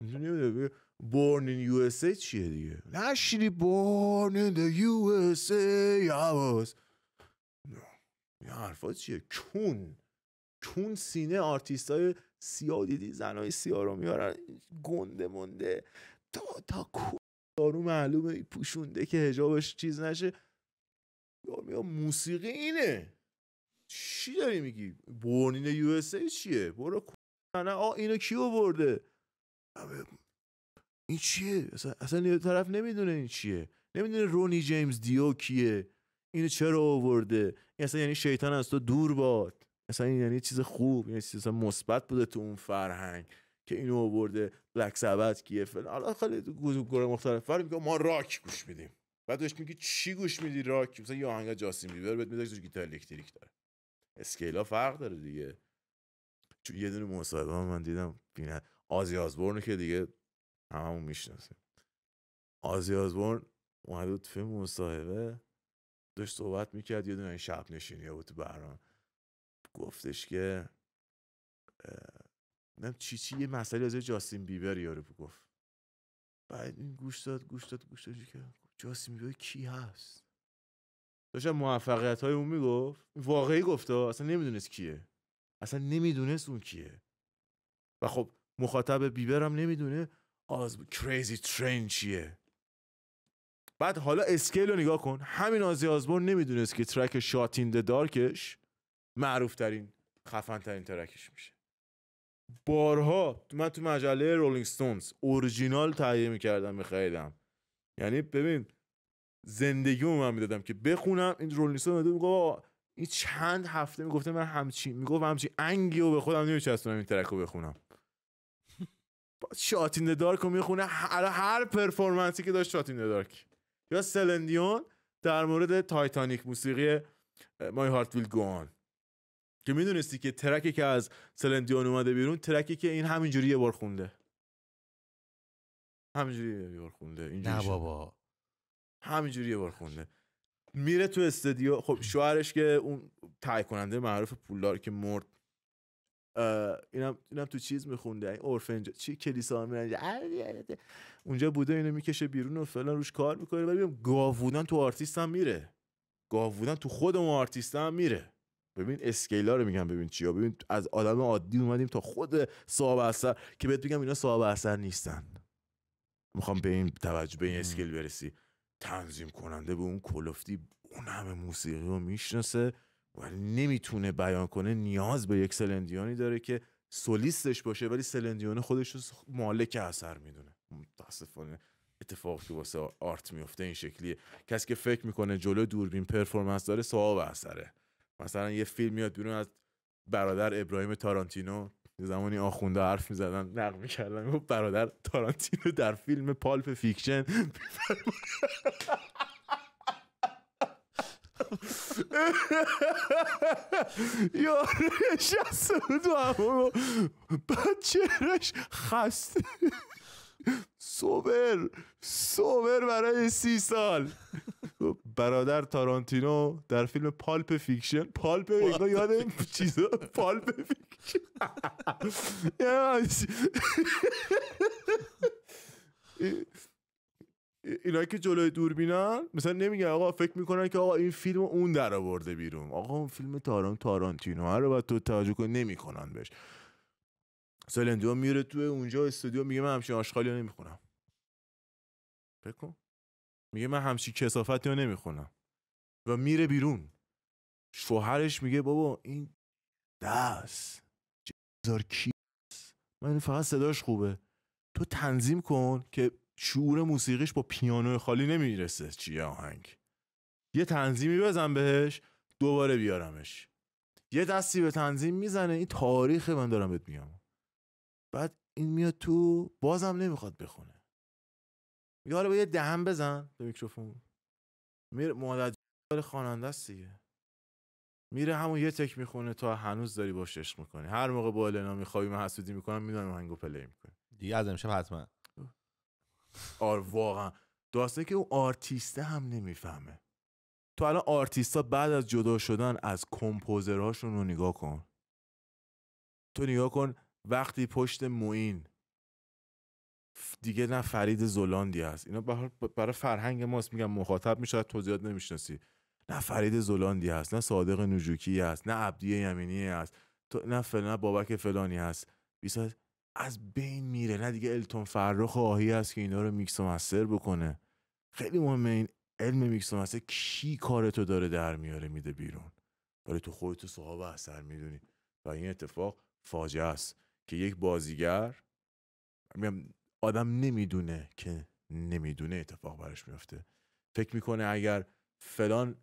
نمیدونه born in USA چیه دیگه. نشری born in the USA I was این حرفا چیه؟ کون سینه آرتیستای سیاه دیدی زنای سیاه رو میارن گنده مونده تا دارو معلومه پوشونده که حجابش چیز نشه. یا موسیقی اینه. چی داری میگی؟ بورنین یو اس ای چیه؟ برو نه اینو کی آورده؟ این چیه؟ اصلا یه طرف نمیدونه این چیه، نمیدونه رونی جیمز دیو کیه، اینو چرا آورده، این اصلا یعنی شیطان از تو دور باد، اصلا این یعنی چیز خوب، یعنی چیز مثبت بوده تو اون فرهنگ که اینو آورده. بلک سبت کیه فلان، حالا خیلی گروه مختلف میگه ما راک گوش میدیم. بعد بهش میگی چی گوش میدی؟ راک. مثلا یه آهنگ جاستین بیبر بهت میذاره گیتار الکتریک داره، اسکیلا فرق داره دیگه. چون یه دونه مصاحبه من دیدم ببین آزی آزبورن که دیگه هممون میشناسیم. آزی آزبورن اومد بود فیلم مصاحبه داشت صحبت میکرد، یه دونه این شب نشینی بود تو بهرام، گفتش که نم چی یه مسئله از جاستین بیبر یارو گفت. بعد این گوش داد که جاستین بیبر کی هست؟ داشت موفقیت های اون میگفت، واقعی گفته، اصلا نمیدونست کیه، اصلا نمیدونست اون کیه. و خب مخاطب بیبر هم نمیدونه کریزی ترین چیه. بعد حالا اسکیل رو نگاه کن، همین آزی آزبورن نمیدونست که ترک شات این د دارکش معروف ترین خفن ترین ترکش میشه. بارها من تو مجله رولینگ ستونز اورجینال تهیه میکردم میخریدم، یعنی ببین زندگیمو من میدادم که بخونم. این رولینگ ستون میگه این چند هفته میگفته من همچین انگیو به خودم نمیچستونم این ترک رو بخونم. شات این د دارک رو میخونه، هر پرفورمنسی که داشت شات این د دارک. یا سلندیون در مورد تایتانیک، موسیقی مای هارت ویل گو آن، که میدونستی که ترکی که از سلندیون اومده بیرون ترکی که این همینجوری یه بار خونده، نه بابا همینجوری یه بار خونده. میره تو استودیو، خب شوهرش که اون تهیه کننده معروف پولدار که مرد، اینم تو چیز میخونده، این اورفنج چی کلیسا میرن اونجا بوده، اینو میکشه بیرون و فلان روش کار میکنه. ولی گاو بودن تو آرتیست هم میره، گاو بودن تو خود اون آرتیست هم میره. ببین اسکیلا رو میگم، ببین چیا، ببین از آدم عادی اومدیم تا خود صاحب اثر که بهت بگم اینا صاحب اثر نیستن. میخوام به این توجه به این اسکیل برسی. تنظیم کننده به اون کلفتی اون همه موسیقی رو میشناسه و نمیتونه بیان کنه، نیاز به یک سلندیونی داره که سولیستش باشه ولی سلندیون خودش رو مالک اثر میدونه. متاسفانه اتفاقی که واسه آرت میفته این شکلیه. کسی که فکر میکنه جلو دوربین پرفورمنس داره صاحب اثره. مثلا یه فیلم میاد بیرون از برادر ابراهیم تارانتینو، زمانی آخونده حرف میزدن نقد میکردن، گفت برادر تارانتینو در فیلم پالپ فیکشن یاره نشسته بود و همون بعد چهرش خسته صبر برای 30 سال. برادر تارانتینو در فیلم پالپ فیکشن، پالپ یاد این چیزا، پالپ فیکشن اینا که جلوی دوربینن مثلا نمیگن آقا، فکر میکنن که آقا این فیلم اون در آورده بیرون، آقا اون فیلم تارانتینو رو باید تو توجه کنی، نمیکنن بهش. سلندیون میره تو اونجا استودیو میگه من همچین آشغالی رو نمیخونم، فکر کن، میگه من همچین کثافتی رو نمیخونم و میره بیرون. شوهرش میگه بابا این دست جزار کی، من فقط صداش خوبه، تو تنظیم کن که شعور موسیقیش با پیانو خالی نمیرسه چیه آهنگ، یه تنظیمی بزن بهش دوباره بیارمش. یه دستی به تنظیم میزنه، این تاریخ من دارم بهت میگم. بعد این میاد تو بازم نمیخواد بخونه، میگه حالا با یه دهن بزن به میکروفون. میره مادر خواننده است دیگه، میره همون یه تک میخونه تا هنوز داری باش عشق میکنی. هر موقع با النا میخوابی من حسودی میکنم میدونم آهنگو پلی میکنی دیگه از امشب حتما. واقعا داستانی که اون آرتیسته هم نمیفهمه. تو الان آرتیستا بعد از جدا شدن از کمپوزرهاشون رو نگاه کن، تو نگاه کن وقتی پشت معین دیگه نه فرید زلاندی هست، اینا برای فرهنگ ماست میگم، مخاطب میشه توضیحات نمیشناسی، نه فرید زلاندی هست، نه صادق نوجوکی هست، نه عبدی یمینی هست، نه فلان بابک فلانی هست، بیسا از بین میره. نه دیگه التون فرخ آهی هست که اینا رو میکس و مستر بکنه. خیلی مهمه این علم میکس و مستر، کی کارتو داره در میاره میده بیرون، ولی تو خودتو صاحب اثر میدونی. و این اتفاق فاجعه است که یک بازیگر، آدم نمیدونه که نمیدونه اتفاق براش میفته، فکر میکنه اگر فلان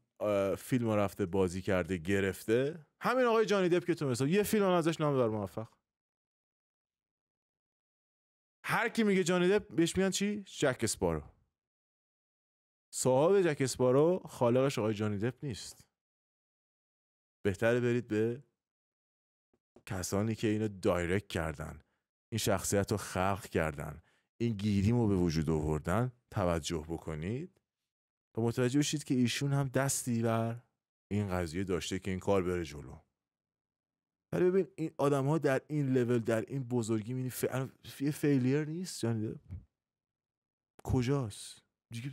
فیلم رو رفته بازی کرده گرفته، همین آقای جانی دپ که تو مثلا یه فیلم ازش نام ببر موفق، هر کی میگه جانی دپ بهش میگن چی؟ جک اسپارو. صاحب جک اسپارو خالقش آقای جانی دپ نیست. بهتره برید به کسانی که اینو دایرکت کردن، این شخصیت رو خلق کردن، این گیریم رو به وجود آوردن توجه بکنید و متوجه بشید که ایشون هم دستی بر این قضیه داشته که این کار بره جلو. ولی ببین این آدم ها در این لول، در این بزرگی میبینی فیلیر نیست. جانی کجاست دیگه؟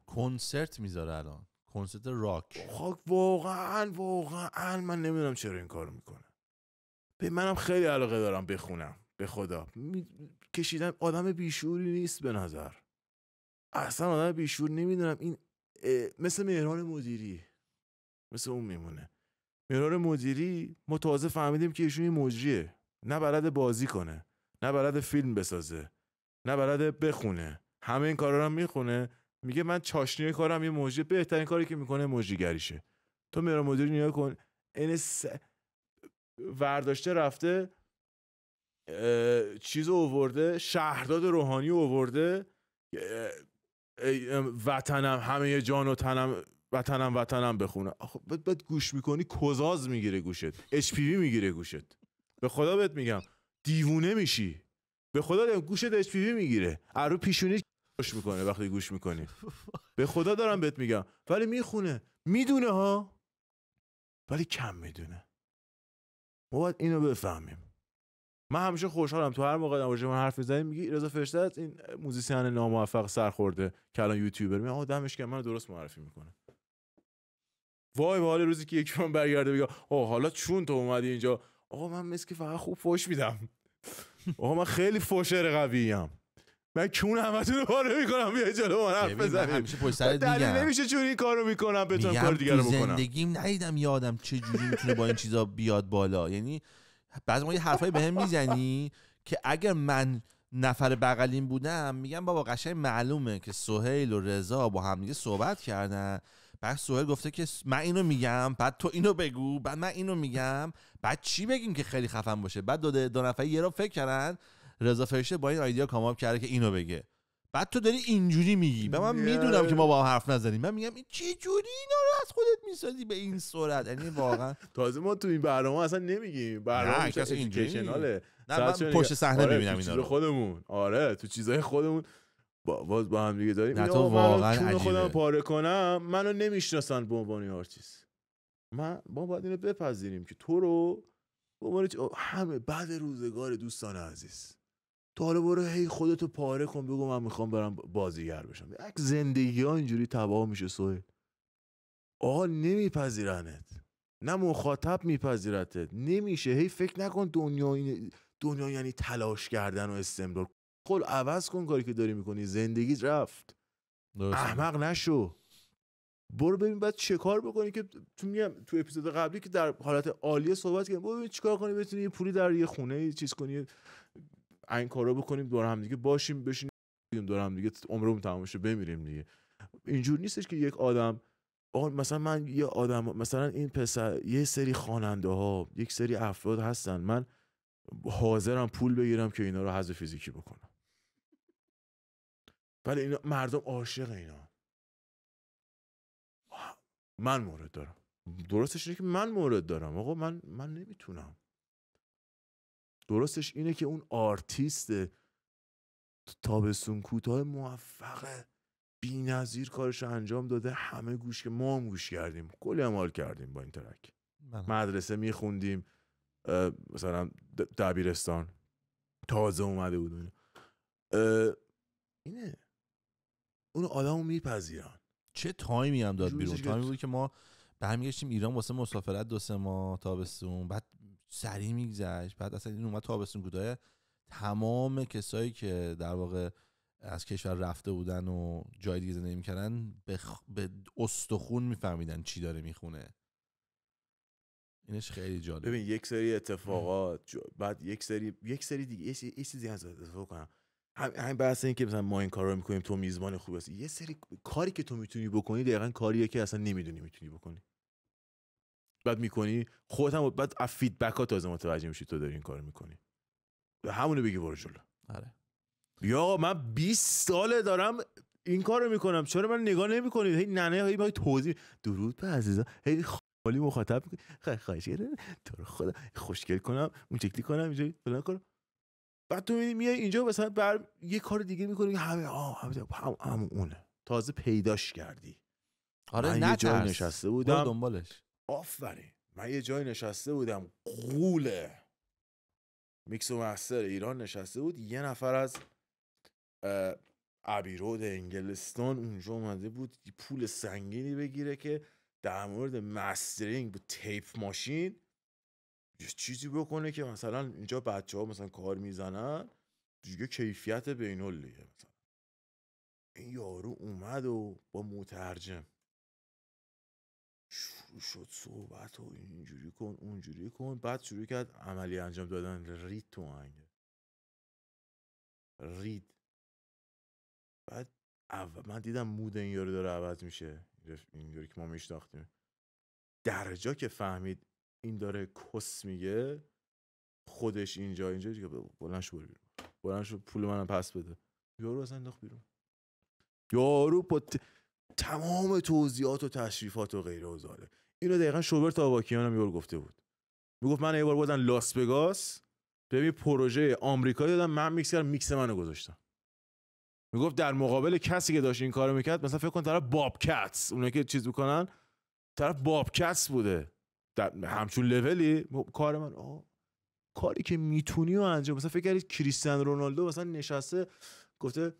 کنسرت میذاره الان، کنسرت راک. واقعا من نمیدونم چرا این کارو میکنه. به منم خیلی علاقه دارم بخونم، به خدا کشیدن. آدم بیشوری نیست به نظر، اصلا آدم بیشور. نمیدونم این مثل مهران مدیری، مثل اون میمونه. مهران مدیری ما تازه فهمیدیم که ایشون مجریه، نه بلد بازی کنه، نه بلد فیلم بسازه، نه بلد بخونه، همه این کارا رو میخونه. میگه من چاشنی کارم یه مجری، بهترین کاری که میکنه مجریگریشه. تو مهران مدیری نگاه کن، این ورداشته رفته چیزو آورده، شهرداد روحانی آورده، وطنم همه جان و تنم، وطنم بخونه. بعد گوش میکنی کزاز میگیره گوشت، HPV میگیره گوشت. به خدا بهت میگم دیوونه میشی، به خدا گوشت HPV میگیره، ارو پیشونی گوش میکنه وقتی گوش میکنی. به خدا دارم بهت میگم. ولی میخونه، میدونه ها، ولی کم میدونه. ما باید اینو بفهمیم. من همیشه خوشحالم تو هر موقع در من حرف میزنیم میگی رضا فرشته از این موزیسین ناموفق سرخورده که الان یوتیوبر، میگم آدمش که من درست معرفی میکنه. وای به حال روزی که یکی من برگرده بگه حالا چون تو اومدی اینجا، آقا من مثل که فقط خوب فوش میدم، آقا من خیلی فوشر قویم، من کون همتون رو پاره میکنم بیا جلو من حرف بزنید. من همیشه پشت سرت میگم نمیشه چون این کارو میکنم بتونم کار دیگه رو بکنم. زندگیم ندیدم یه آدم چه جوری میتونه با این چیزا بیاد بالا. یعنی بعضی موقع یه حرفایی بهم میزنی که اگر من نفر بغلیم بودم میگم بابا قشنگ معلومه که سهیل و رضا با هم دیگه صحبت کردن، بعد سهیل گفته که من اینو میگم بعد تو اینو بگو، بعد من اینو میگم، بعد چی بگیم که خیلی خفن باشه. بعد دو نفر یه رو فکر کردن، رضا فرشته با این آیدیا کاماب کرده که اینو بگه، بعد تو داری اینجوری میگی و من میدونم که ما با هم حرف نزدیم. من میگم این چه جوری اینا رو از خودت میسازی به این سرعت؟ یعنی واقعا تازه ما تو این برنامه اصلا نمیگیم، برنامه کسی اینجوریه. نه من پشت صحنه میبینم اینا رو خودمون. آره تو چیزای خودمون باز با هم دیگه داریم. نه تو واقعا عجیبه. خودم پاره کنم منو نمیشناسن به عنوان آرتیست. ما باید اینو بپذیریم که تو رو به عنوان همه بعد روزگار دوستان عزیز تو حالا برو هی خودتو پاره کن بگو من میخوام برم بازیگر بشم. یک زندگی ها اینجوری تباه میشه سهیل. آقا نمیپذیرنت، نه مخاطب میپذیرتت، نمیشه. هی فکر نکن دنیا یعنی تلاش کردن و استمرار. خل عوض کن کاری که داری میکنی، زندگی رفت. احمق نشو، برو ببین بعد چه کار بکنی. که تو اپیزود قبلی که در حالت عالیه صحبت کردیم، برو ببین چیکار کنی بتونی یه پولی در یه خونه چیز کنی، این کارا بکنیم، دور هم دیگه باشیم، بشینیم دور هم دیگه عمرمون تموم شه بمیریم دیگه. اینجور نیستش که یک آدم مثلا من یه آدم مثلا این پسر، یه سری خواننده ها، یک سری افراد هستن من حاضرم پول بگیرم که اینا رو حذف فیزیکی بکنم، ولی اینا مردم عاشق اینا. من مورد دارم، درستش اینه که من مورد دارم. آقا من نمیتونم. درستش اینه که اون آرتیست تابستون کوتاه موفق بی‌نظیر کارش انجام داده، همه گوش که ما هم گوش کردیم، کلی هم حال کردیم با این ترک. مدرسه میخوندیم، مثلا دبیرستان تازه اومده بود اینه اون آدمو میپذیرن. چه تایمی هم داد بیرون، تایمی بود که ما برمیگشتیم ایران واسه مسافرت 2-3 ماه تابستون، بعد سری میگذشت، بعد اصلا این اومد تابستون کوتاه تمام کسایی که در واقع از کشور رفته بودن و جای دیگه زندگی میکردن به استخون میفهمیدن چی داره میخونه. اینش خیلی جالب. ببین یک سری اتفاقات بعد یک سری دیگه یه چیزی از اتفاق کنم. همین بحث این که مثلا ما این کارا رو میکنیم تو میزبان خوب هستی، یه سری کاری که تو میتونی بکنی دقیقاً کاریه که اصلا نمیدونی میتونی بکنی، بعد میکنی خودت هم، بعد از فیدبکات تازه متوجه میشی تو داری این کارو میکنی، همونو بگی برو جلو. آره یا من 20 ساله دارم این کارو میکنم، چرا من نگاه نمیکنید؟ هی ننه هی باید توضیح. درود به عزیزان، هی خالی مخاطب خواهش کردم تو رو خدا خوشگل کنم اون شکلی کنم اینجوری فلان کنم، بعد تو میای اینجا مثلا یه کار دیگه میکنی، همه اونه تازه پیداش کردی. آره من یه جای نشسته بودم دنبالش. آفرین، من یه جای نشسته بودم قوله میکس و مستر ایران نشسته بود، یه نفر از ابیرود انگلستان اونجا اومده بود پول سنگینی بگیره که در مورد مسترینگ با تیپ ماشین یه چیزی بکنه که مثلا اینجا بچه‌ها مثلا کار میزنن دیگه کیفیت بین‌المللیه. مثلا این یارو اومد و با مترجم شروع شد صحبت و اینجوری کن اونجوری کن، بعد شروع کرد عملی انجام دادن، رید تو آهنگ رید. بعد من دیدم مود این یارو داره عوض میشه، اینجوری که ما میشناختیم. در جا که فهمید این داره کس میگه خودش اینجا دیگه بلند شو بیرون، بلند شو پول منم پس بده. یارو اصلا انداخت بیرون. یارو با تمام توضیحات و تشریفات و غیره و زاله. اینو دقیقاً شوبرت آواکیان هم یارو گفته بود. میگفت من یه بار بودم لاس وگاس ببین پروژه آمریکایی دادم، من میکس کردم، میکس منو گذاشتم. میگفت در مقابل کسی که داشت این کارو میکرد، مثلا فکر کن طرف باب کتس، اونایی که چیز میکنن طرف باب کتس بوده در همچون لولی، کار من کاری که میتونی و انجام. مثلا فکر کردید کریستیانو رونالدو مثلا نشسته گفته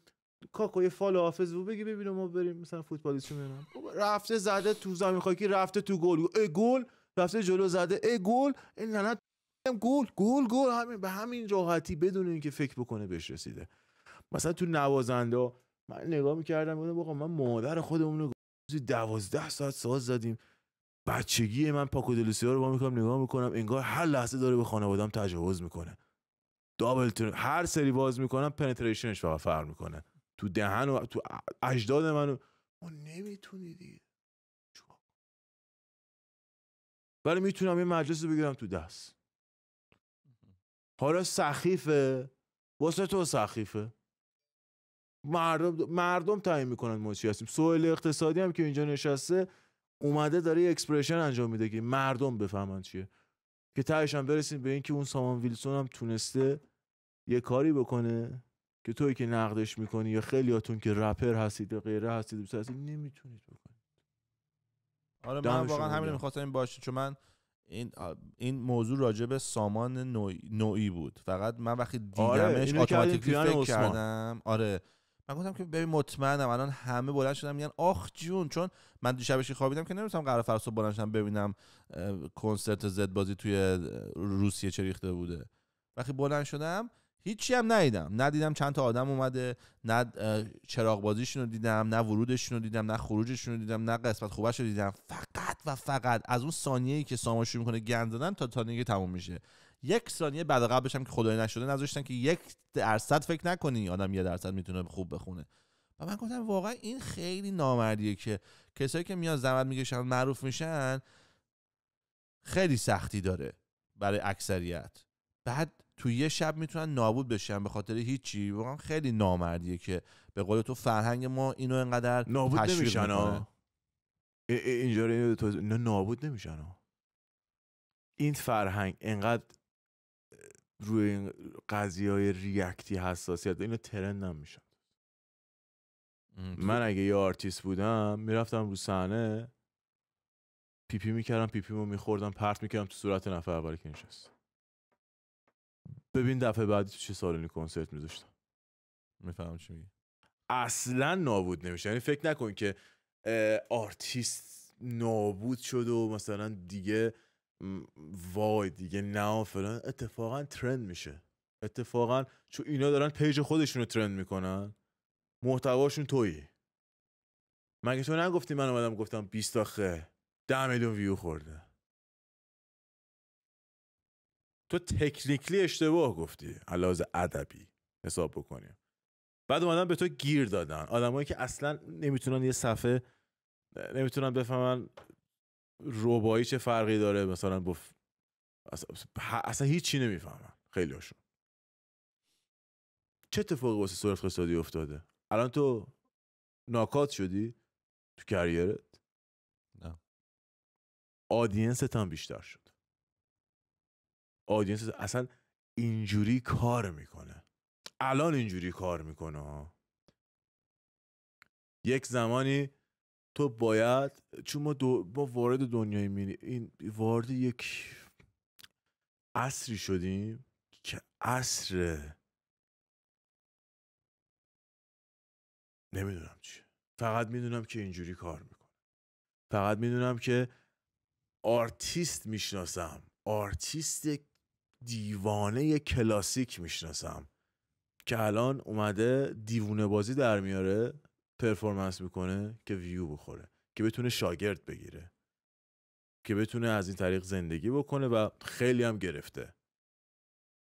کاکوی فال حافظ رو بگی ببینم ما بریم مثلا فوتبالیستشو ببینم رفته زده تو زمین خاکی رفته تو گل گل رفته جلو زده گل این لعنت گل همین به همین راحتی بدون اینکه فکر بکنه بهش رسیده. مثلا تو نوازنده من نگاه می‌کردم گفتم آقا من مادر خودمون رو 12 ساعت ساز زدیم بچگی من پاکو دلوسیا رو با میکنم نگاه میکنم انگار هر لحظه داره به خانواده‌ام تجاوز میکنه هر سری باز میکنم پنتریشنش فقط فرق میکنه تو دهن و تو اجداد منو ما نمیتونی دیگه ولی میتونم یه مجلس رو بگیرم تو دست. حالا سخیفه واسه تو سخیفه مردم تعیین میکنن ما چی هستیم. سوال اقتصادی هم که اینجا نشسته اومده داره یه اکسپرشن انجام میده که مردم بفهمن چیه که تهش هم برسیم به این که اون سامان ویلسون هم تونسته یه کاری بکنه که تویی که نقدش میکنی یا خیلیاتون که رپر هستید یا غیره هستید نمیتونید بکنید. آره من واقعا همین می‌خواستم این باشه چون من این موضوع راجع به سامان نوعی بود فقط من وقتی دیدمش اتوماتیکلی فکر کردم آره من گفتم که ببین مطمئنم الان همه بلند شدن میگن آخ جون چون من دیشبش خوابیدم که نمی‌تونم قرار فردا بلند شدم ببینم کنسرت زد بازی توی روسیه چه ریخته بوده. وقتی بلند شدم هیچی هم ندیدم چند تا آدم اومده نه چراغ بازیشون رو دیدم نه ورودشون رو دیدم نه خروجشون رو دیدم نه قسمت خوبش رو دیدم فقط از اون ثانیه‌ای که سامان شروع می‌کنه گند زدن تا ثانیه‌ای که تموم میشه 1 ثانیه بعد قبلش هم که خدای نشده نذاشتن که 1% فکر نکنی آدم 1% میتونه خوب بخونه. و من گفتم واقعا این خیلی نامردیه که کسایی که میان زحمت میکشن معروف میشن خیلی سختی داره برای اکثریت بعد تو یه شب میتونن نابود بشن به خاطر هیچی. واقعا خیلی نامردیه که به قول تو فرهنگ ما اینو انقدر نابود نمیشن ها اینجا نه نابود نمیشن ها. این فرهنگ انقدر روی این قضیه‌های ریاکتی حساسیت اینو ترند نمیشن. من اگه یه آرتیست بودم میرفتم رو صحنه پیپی میکردم پیپیمو میخوردم پرت میکردم تو صورت نفر اولی که نشست. ببین دفعه بعدی تو چه سالونی کنسرت میذاشتم. میفهمم چی میگی. اصلا نابود نمیشه. یعنی فکر نکن که آرتیست نابود شد و مثلا دیگه وای دیگه نه فلان. اتفاقا ترند میشه. اتفاقا چون اینا دارن پیج خودشون رو ترند میکنن محتواشون تویی. مگه تو نگفتی من اومدم گفتم 20 آخه 10 میلیون ویو خورده. تو تکنیکلی اشتباه گفتی علاوه ادبی حساب بکنیم. بعد اومدن به تو گیر دادن آدمایی که اصلا نمیتونن یه صفحه نمیتونن بفهمن ربایی چه فرقی داره مثلا اصلا هیچی نمیفهمن خیلی هاشون. چه اتفاقی واسه سوال اقتصادی افتاده؟ الان تو ناکات شدی تو کریرت؟ نه. آدینست هم بیشتر شد. آدینس اصلا اینجوری کار میکنه. الان اینجوری کار میکنه ها. یک زمانی تو باید چون ما وارد دنیای این وارد یک عصری شدیم که عصر نمیدونم چیه. فقط میدونم که اینجوری کار میکنه. فقط میدونم که آرتیست میشناسم. آرتیست دیوانه کلاسیک میشناسم که الان اومده دیوونه بازی در میاره پرفورمنس میکنه که ویو بخوره که بتونه شاگرد بگیره که بتونه از این طریق زندگی بکنه و خیلی هم گرفته.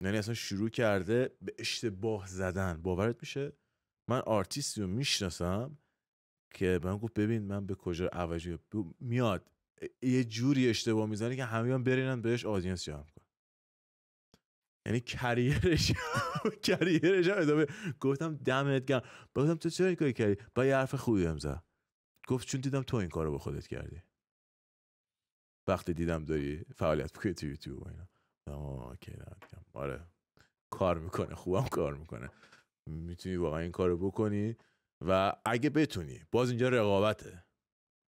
یعنی اصلا شروع کرده به اشتباه زدن. باورت میشه من آرتیستی رو میشناسم که من گفت ببین من به کجا عوضی میاد یه جوری اشتباه میزنه که همه هم برینن بهش آدینس جمع کنن. یعنی کریرش ادامه. گفتم دمت گرم. گفتم تو چرا این کاری کردی؟ با یه حرف خوبی هم زد. گفت چون دیدم تو این کارو با خودت کردی. وقتی دیدم داری فعالیت می‌کنی تو یوتیوب و اینا. اوکی آره کار میکنه خوبم کار میکنه. میتونی واقعا این کارو بکنی و اگه بتونی باز اینجا رقابته.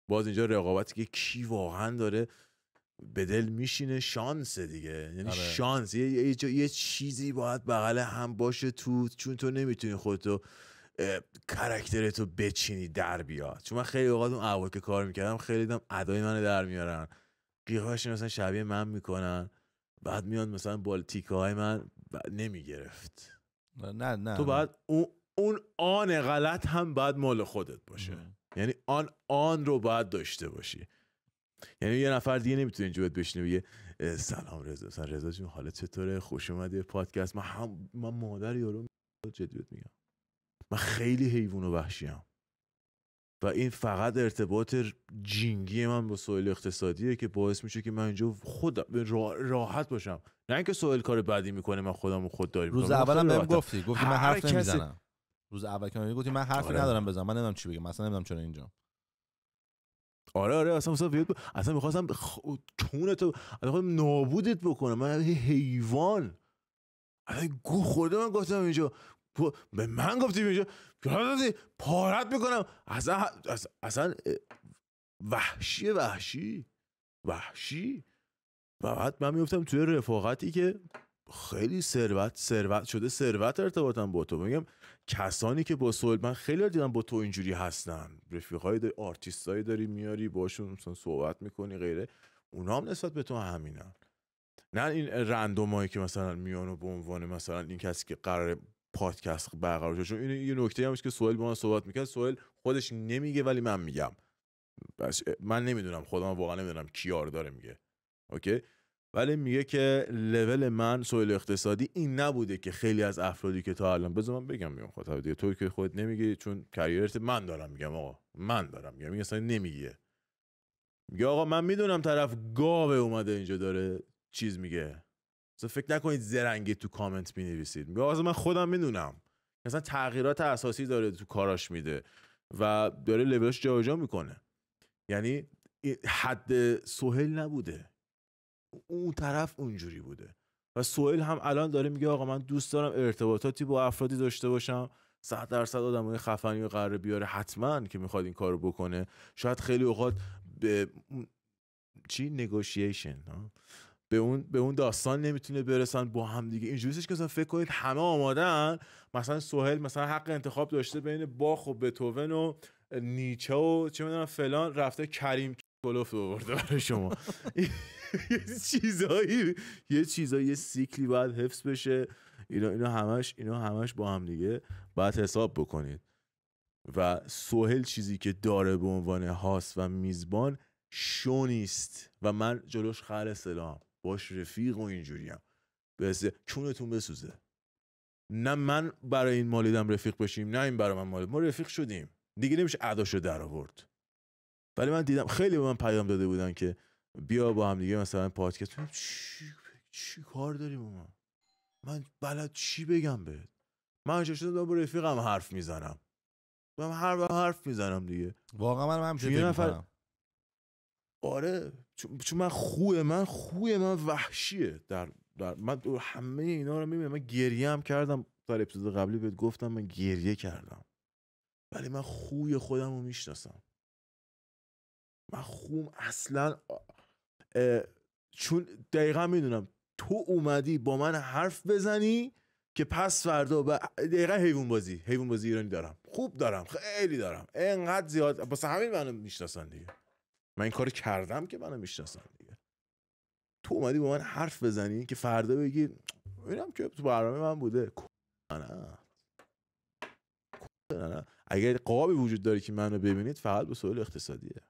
باز اینجا رقابتی که کی واقعا داره به دل میشینه. شانس دیگه. یعنی آره. شانس یه چیزی باید بغل هم باشه تو چون تو نمیتونی خودتو کاراکترتو بچینی در بیاد. چون من خیلی اوقات اون اول که کار میکردم خیلی دیدم ادای منو در میارن، قیافش مثلا شبیه من میکنن، بعد میان مثلا بال تیکه های من نمیگرفت. نه تو باید اون آن غلط هم باید مال خودت باشه. یعنی آن رو باید داشته باشی. یعنی یه نفر دیگه نمیتونه اینجا بشینه بگه سلام رضا، مثلا رضا جون حالت چطوره، خوش اومدی پادکست. من مادر یارو جدیت میگم، من خیلی حیوان و وحشیم و این فقط ارتباط جینگی من با سوال اقتصادیه که باعث میشه که من اینجا خودم راحت باشم. نه اینکه سوال کار بدی میکنه من خودم رو خودداری میکنم. روز اولم بهم گفتی من حرف نمیزنم. روز اول که گفتی من حرفی ندارم بزنم، من نمیدونم چی بگم، مثلا نمیدونم چرا اینجا. آره اصلا میخواستم کونتو اصلا نابودت بکنم. من حیوان اصلا گو خورده. من گفتم اینجا به من گفتی اینجا پارت میکنم. اصلا وحشی و بعد من میفتم توی رفاقتی که خیلی ثروت شده، ثروت ارتباطم با تو. میگم کسانی که با سوال، من خیلی دیدم با تو اینجوری هستن، رفیقای داری، آرتیستایی داری میاری باشون مثلا صحبت میکنی غیره، اونا هم نسبت به تو همینن. نه این رندومایی که مثلا میانو به عنوان مثلا این کسی که قرار پادکست برقرار شه. چون این یه نکته همش که سوال با من صحبت میکنه، سوال خودش نمیگه ولی من میگم. من نمیدونم، خودم واقعا نمیدونم کیار داره میگه، اوکی، ولی میگه که لول من سوال اقتصادی این نبوده که خیلی از افرادی که تا الان، بذار من بگم میگم خاطر دیگه تو که خودت نمیگی چون کریرت من دارم میگم، آقا من دارم میگم، این اصلا نمیگه. میگه آقا من میدونم طرف گاوه اومده اینجا داره چیز میگه، اصلا فکر نکنید زرنگی تو کامنت مینویسید. میگه آقا من خودم میدونم مثلا تغییرات اساسی داره تو کاراش میده و داره لولش جابجا میکنه. یعنی حد سهیل نبوده، اون طرف اونجوری بوده و سهیل هم الان داره میگه آقا من دوست دارم ارتباطاتی با افرادی داشته باشم، 100% آدمای خفنی رو قراره بیاره حتما که میخواد این کارو بکنه. شاید خیلی اوقات به نگوشیشن به اون داستان نمیتونه برسن با هم دیگه. اینجوریه که مثلا فکر کنید همه آمادن، مثلا سهیل مثلا حق انتخاب داشته بین باخ و بتوون و نیچه و چه میدونم فلان، رفته کریم کلوف آورده برای شما. یه چیزایی یه سیکلی باید حفظ بشه. اینا همش با هم دیگه باید حساب بکنید. و سهیل چیزی که داره به عنوان هاست و میزبان شو نیست و من جلوش خر سلام باش رفیق و اینجوریم بسه چونتون بسوزه. نه من برای این مالیدم رفیق بشیم، نه این برای من مالید. ما رفیق شدیم دیگه، نمیشه اداشو در آورد. ولی من دیدم خیلی به من پیام داده بودن که بیا با هم دیگه مثلا پادکست. چی کار داریم من بلد چی بگم بهت؟ من اینجا شدم با رفیقم حرف میزنم، من حرف میزنم دیگه. واقعا من همینجوری میکنم. آره چون من خوی من وحشیه. در من همه اینا رو میبینم. من گریه هم کردم در اپیزود قبلی بهت گفتم من گریه کردم، ولی من خوی خودم رو میشناسم. من خوم اصلا چون دقیقا میدونم تو اومدی با من حرف بزنی که پس فردا دقیقا حیوان بازی ایرانی دارم، خوب دارم، خیلی دارم، اینقدر زیاد، واسه همین منو میشناسن دیگه. من این کارو کردم که منو میشناسن دیگه. تو اومدی با من حرف بزنی که فردا بگی ببینم که تو برنامه من بوده. نه. اگر قابی وجود داره که منو ببینید فقط با سوال اقتصادیه.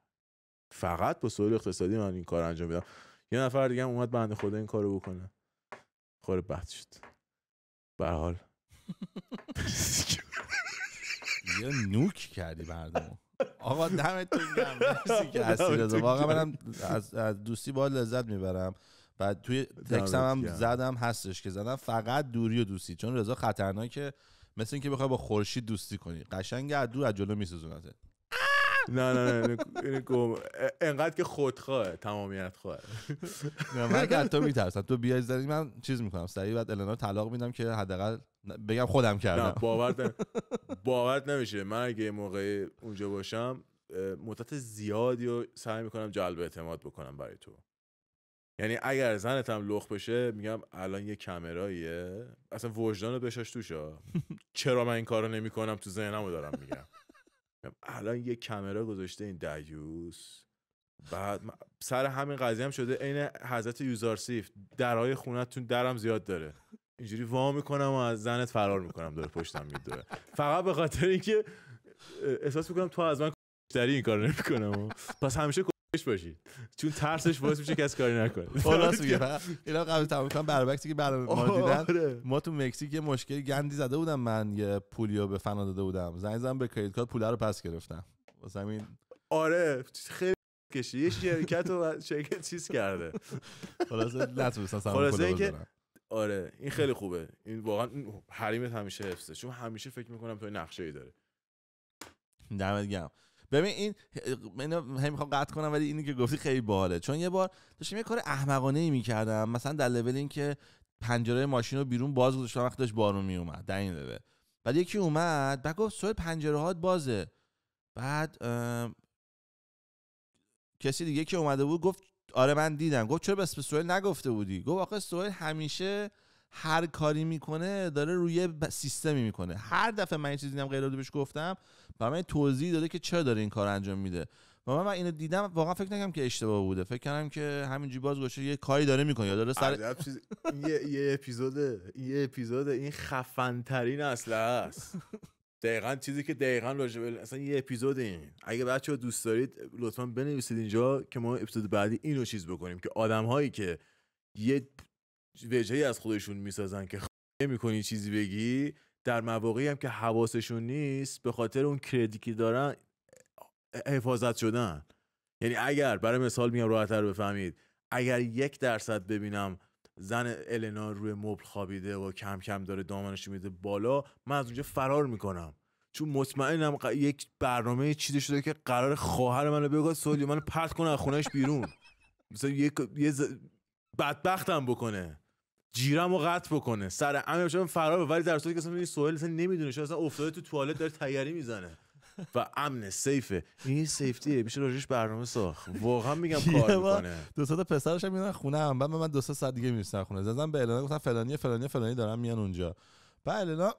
فقط با سوال اقتصادی من این کار انجام میدم. یه نفر دیگه هم اومد بنده خدا این کارو بکنه، خور بد شد. به هر حال یه نوک کردی مردمو. آقا دمتون گرم، مرسی که هستی رضا. واقعا منم از دوستی باهات لذت میبرم. بعد توی تکستم هم زدم هستش که زدم فقط دوری و دوستی، چون رضا خطرناکه، مثل این که بخوای با خورشید دوستی کنی، قشنگ از دور از جلو میسوزونته. نه انقدر که خودخواه، تمامیت خواه. من که تو میترسم تو بیای زدی من چیز میکنم سریع، بعد النا طلاق میدم که حداقل بگم خودم کردم. باور نمیشه. من اگه موقع اونجا باشم مدت زیادی رو سعی میکنم جلب اعتماد بکنم برای تو. یعنی اگر زنت هم لخ بشه میگم الان یه کامراییه، اصلا وجدانو بشاش توشا. چرا من این کارو نمیکنم تو ذهنمو دارم میگم. الان یه کامرا گذاشته این دیوس، بعد سر همین قضیه هم شده عین حضرت یوزارسیف، درهای خونه‌تون درم زیاد داره، اینجوری وا میکنم و از زنت فرار میکنم داره پشتم میدوه، فقط به خاطر اینکه احساس میکنم تو از من داری این کارو نمیکنم. پس همیشه کش باشید چون ترسش باعث میشه کسی کاری نکنه. خلاص میگه اینا قبل تمام کنم برعکسی که برای ما دیدن. ما تو مکزیک یه مشکل گندی زده بودم، من یه پولیو به فنا داده بودم، زنگ زدم به کریدیت کارت پول رو پس گرفتم واسه همین. آره خیلی کشی یه شرکت رو شرکت چیز کرده. خلاصه نتونستم سلام پول بزنم. آره این خیلی خوبه، این واقعا حریمت همیشه حفظه، چون همیشه فکر میکنم تو نقشه‌ای داره. دمت گرم. ببین این من میخوام قطع کنم ولی اینی که گفتی خیلی باحاله، چون یه بار داشتم یه کار احمقانه‌ای میکردم، مثلا در لول این که پنجره ماشین رو بیرون باز گذاشتم وقتی داشت بارون میومد در این لول، بعد یکی اومد بعد گفت سوال پنجره هات بازه، بعد کسی دیگه که اومده بود گفت آره من دیدم، گفت چرا بس به سوال نگفته بودی؟ گفت آخه سوال همیشه هر کاری میکنه داره روی سیستمی میکنه، هر دفعه من یه چیزی دیدم غیر بهش گفتم و من توضیح داده که چرا داره این کار انجام میده و من اینو دیدم واقعا فکر نکنم که اشتباه بوده، فکر کردم که همینجوری باز گوشه یه کاری داره میکنه یا داره سر یه اپیزود این خفن ترین اصله است. دقیقاً چیزی که دقیقاً راجبه اصلا یه اپیزود این، اگه بچه‌ها دوست دارید لطفاً بنویسید اینجا که ما اپیزود بعدی اینو چیز بکنیم که آدم‌هایی که یه وجهی از خودشون میسازن که نمی‌کنی چیزی بگی، در مواقعی هم که حواسشون نیست به خاطر اون کردیتی که دارن حفاظت شدن. یعنی اگر برای مثال میام راحت‌تر بفهمید، اگر 1% ببینم زن النا روی مبل خوابیده و کم کم داره دامنش میده بالا، من از اونجا فرار میکنم، چون مطمئنم یک برنامه چیزی شده که قرار خواهر منو بگه سوالی منو پرت کنه از خونهش بیرون، مثلا یه بدبختم بکنه، جیرمو قطع بکنه، سر همین بشم فرار. ولی در صورتی که اصلا این سوال اصلا نمیدونه، شاید اصلا افتاده تو توالت داره تیاری میزنه و امن سیفه، این سیفتیه، میشه راجعش برنامه ساخت. واقعا میگم کار میکنه. دو تا پسرش هم میاد خونه هم، بعد من 2 ساعت دیگه میرسم خونه، زدم به النا گفتم فلانی دارن میان اونجا. بعد النا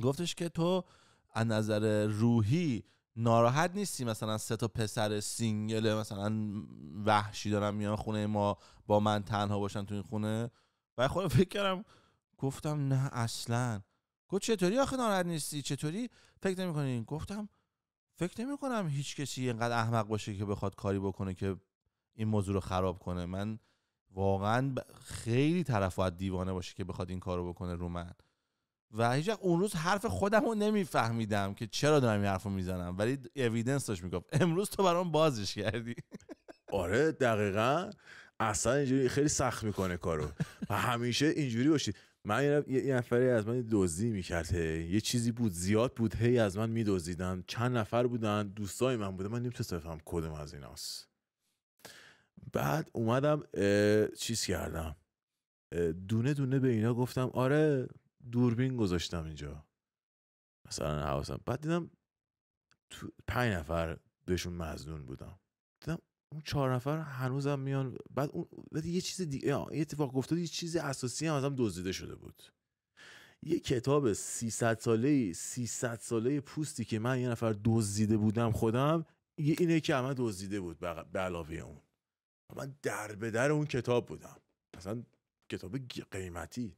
گفتش که تو از نظر روحی ناراحت نیستی مثلا 3 تا پسر سینگل مثلا وحشی دارن میان خونه ما با من تنها باشن تو این خونه؟ و خودم فکر کردم گفتم نه اصلا. گفت چطوری آخه ناراحت نیستی، چطوری فکر نمی‌کنی؟ گفتم فکر نمی‌کنم هیچ کسی اینقدر احمق باشه که بخواد کاری بکنه که این موضوع رو خراب کنه. من واقعا خیلی طرف باید دیوانه باشه که بخواد این کارو بکنه رو من. و هیچ وقت اون روز حرف خودم رو نمیفهمیدم که چرا دارم این حرف رو میزنم، ولی اوییدنس داشت میگفت. امروز تو برام بازش کردی. آره دقیقاً، اصلا اینجوری خیلی سخت میکنه کارو و همیشه اینجوری باشید. من یه نفری از من دزدی میکرد، یه چیزی بود زیاد بود، هی از من میدزدیدن، چند نفر بودن دوستای من بودن، من نمیتونستم بفهم کدوم از ایناست. بعد اومدم چیز کردم، دونه دونه به اینا گفتم آره دوربین گذاشتم اینجا مثلا حواسم. بعد دیدم 5 نفر بهشون مظنون بودم، دیدم اون 4 نفر هنوزم میان. بعد یه چیز دیگه، یه اتفاق افتاد، یه چیز اساسی هم ازم دزدیده شده بود. یه کتاب 300 ساله پوستی که من یه نفر دزدیده بودم خودم، اینه که من دزدیده بود به علاوه اون. من در به در اون کتاب بودم، مثلا کتاب قیمتی.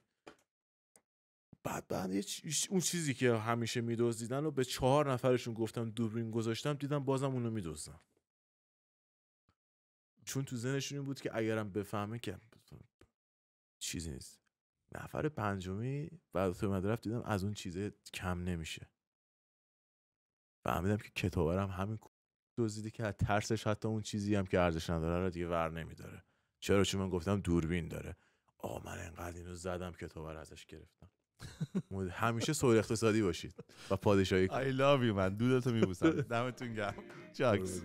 بعد اون چیزی که همیشه میدزدیدن رو به 4 نفرشون گفتم دوربین گذاشتم، دیدم بازم اونو میدزدن، چون تو ذهنشون بود که اگرم بفهمه که چیزی نیست. نفر 5می بعد تو مدرف دیدم از اون چیزه کم نمیشه. فهمیدم که کتابرم همین دزدیده که از ترسش حتی اون چیزی هم که ارزش نداره رو دیگه ور نمیداره. چرا؟ چون من گفتم دوربین داره. من انقدر اینو زدم کتابر ازش گرفتم. همیشه سوال اقتصادی باشید و پادشاهی I love you من دودتو میبوسم. دمتون گرم. چاکس.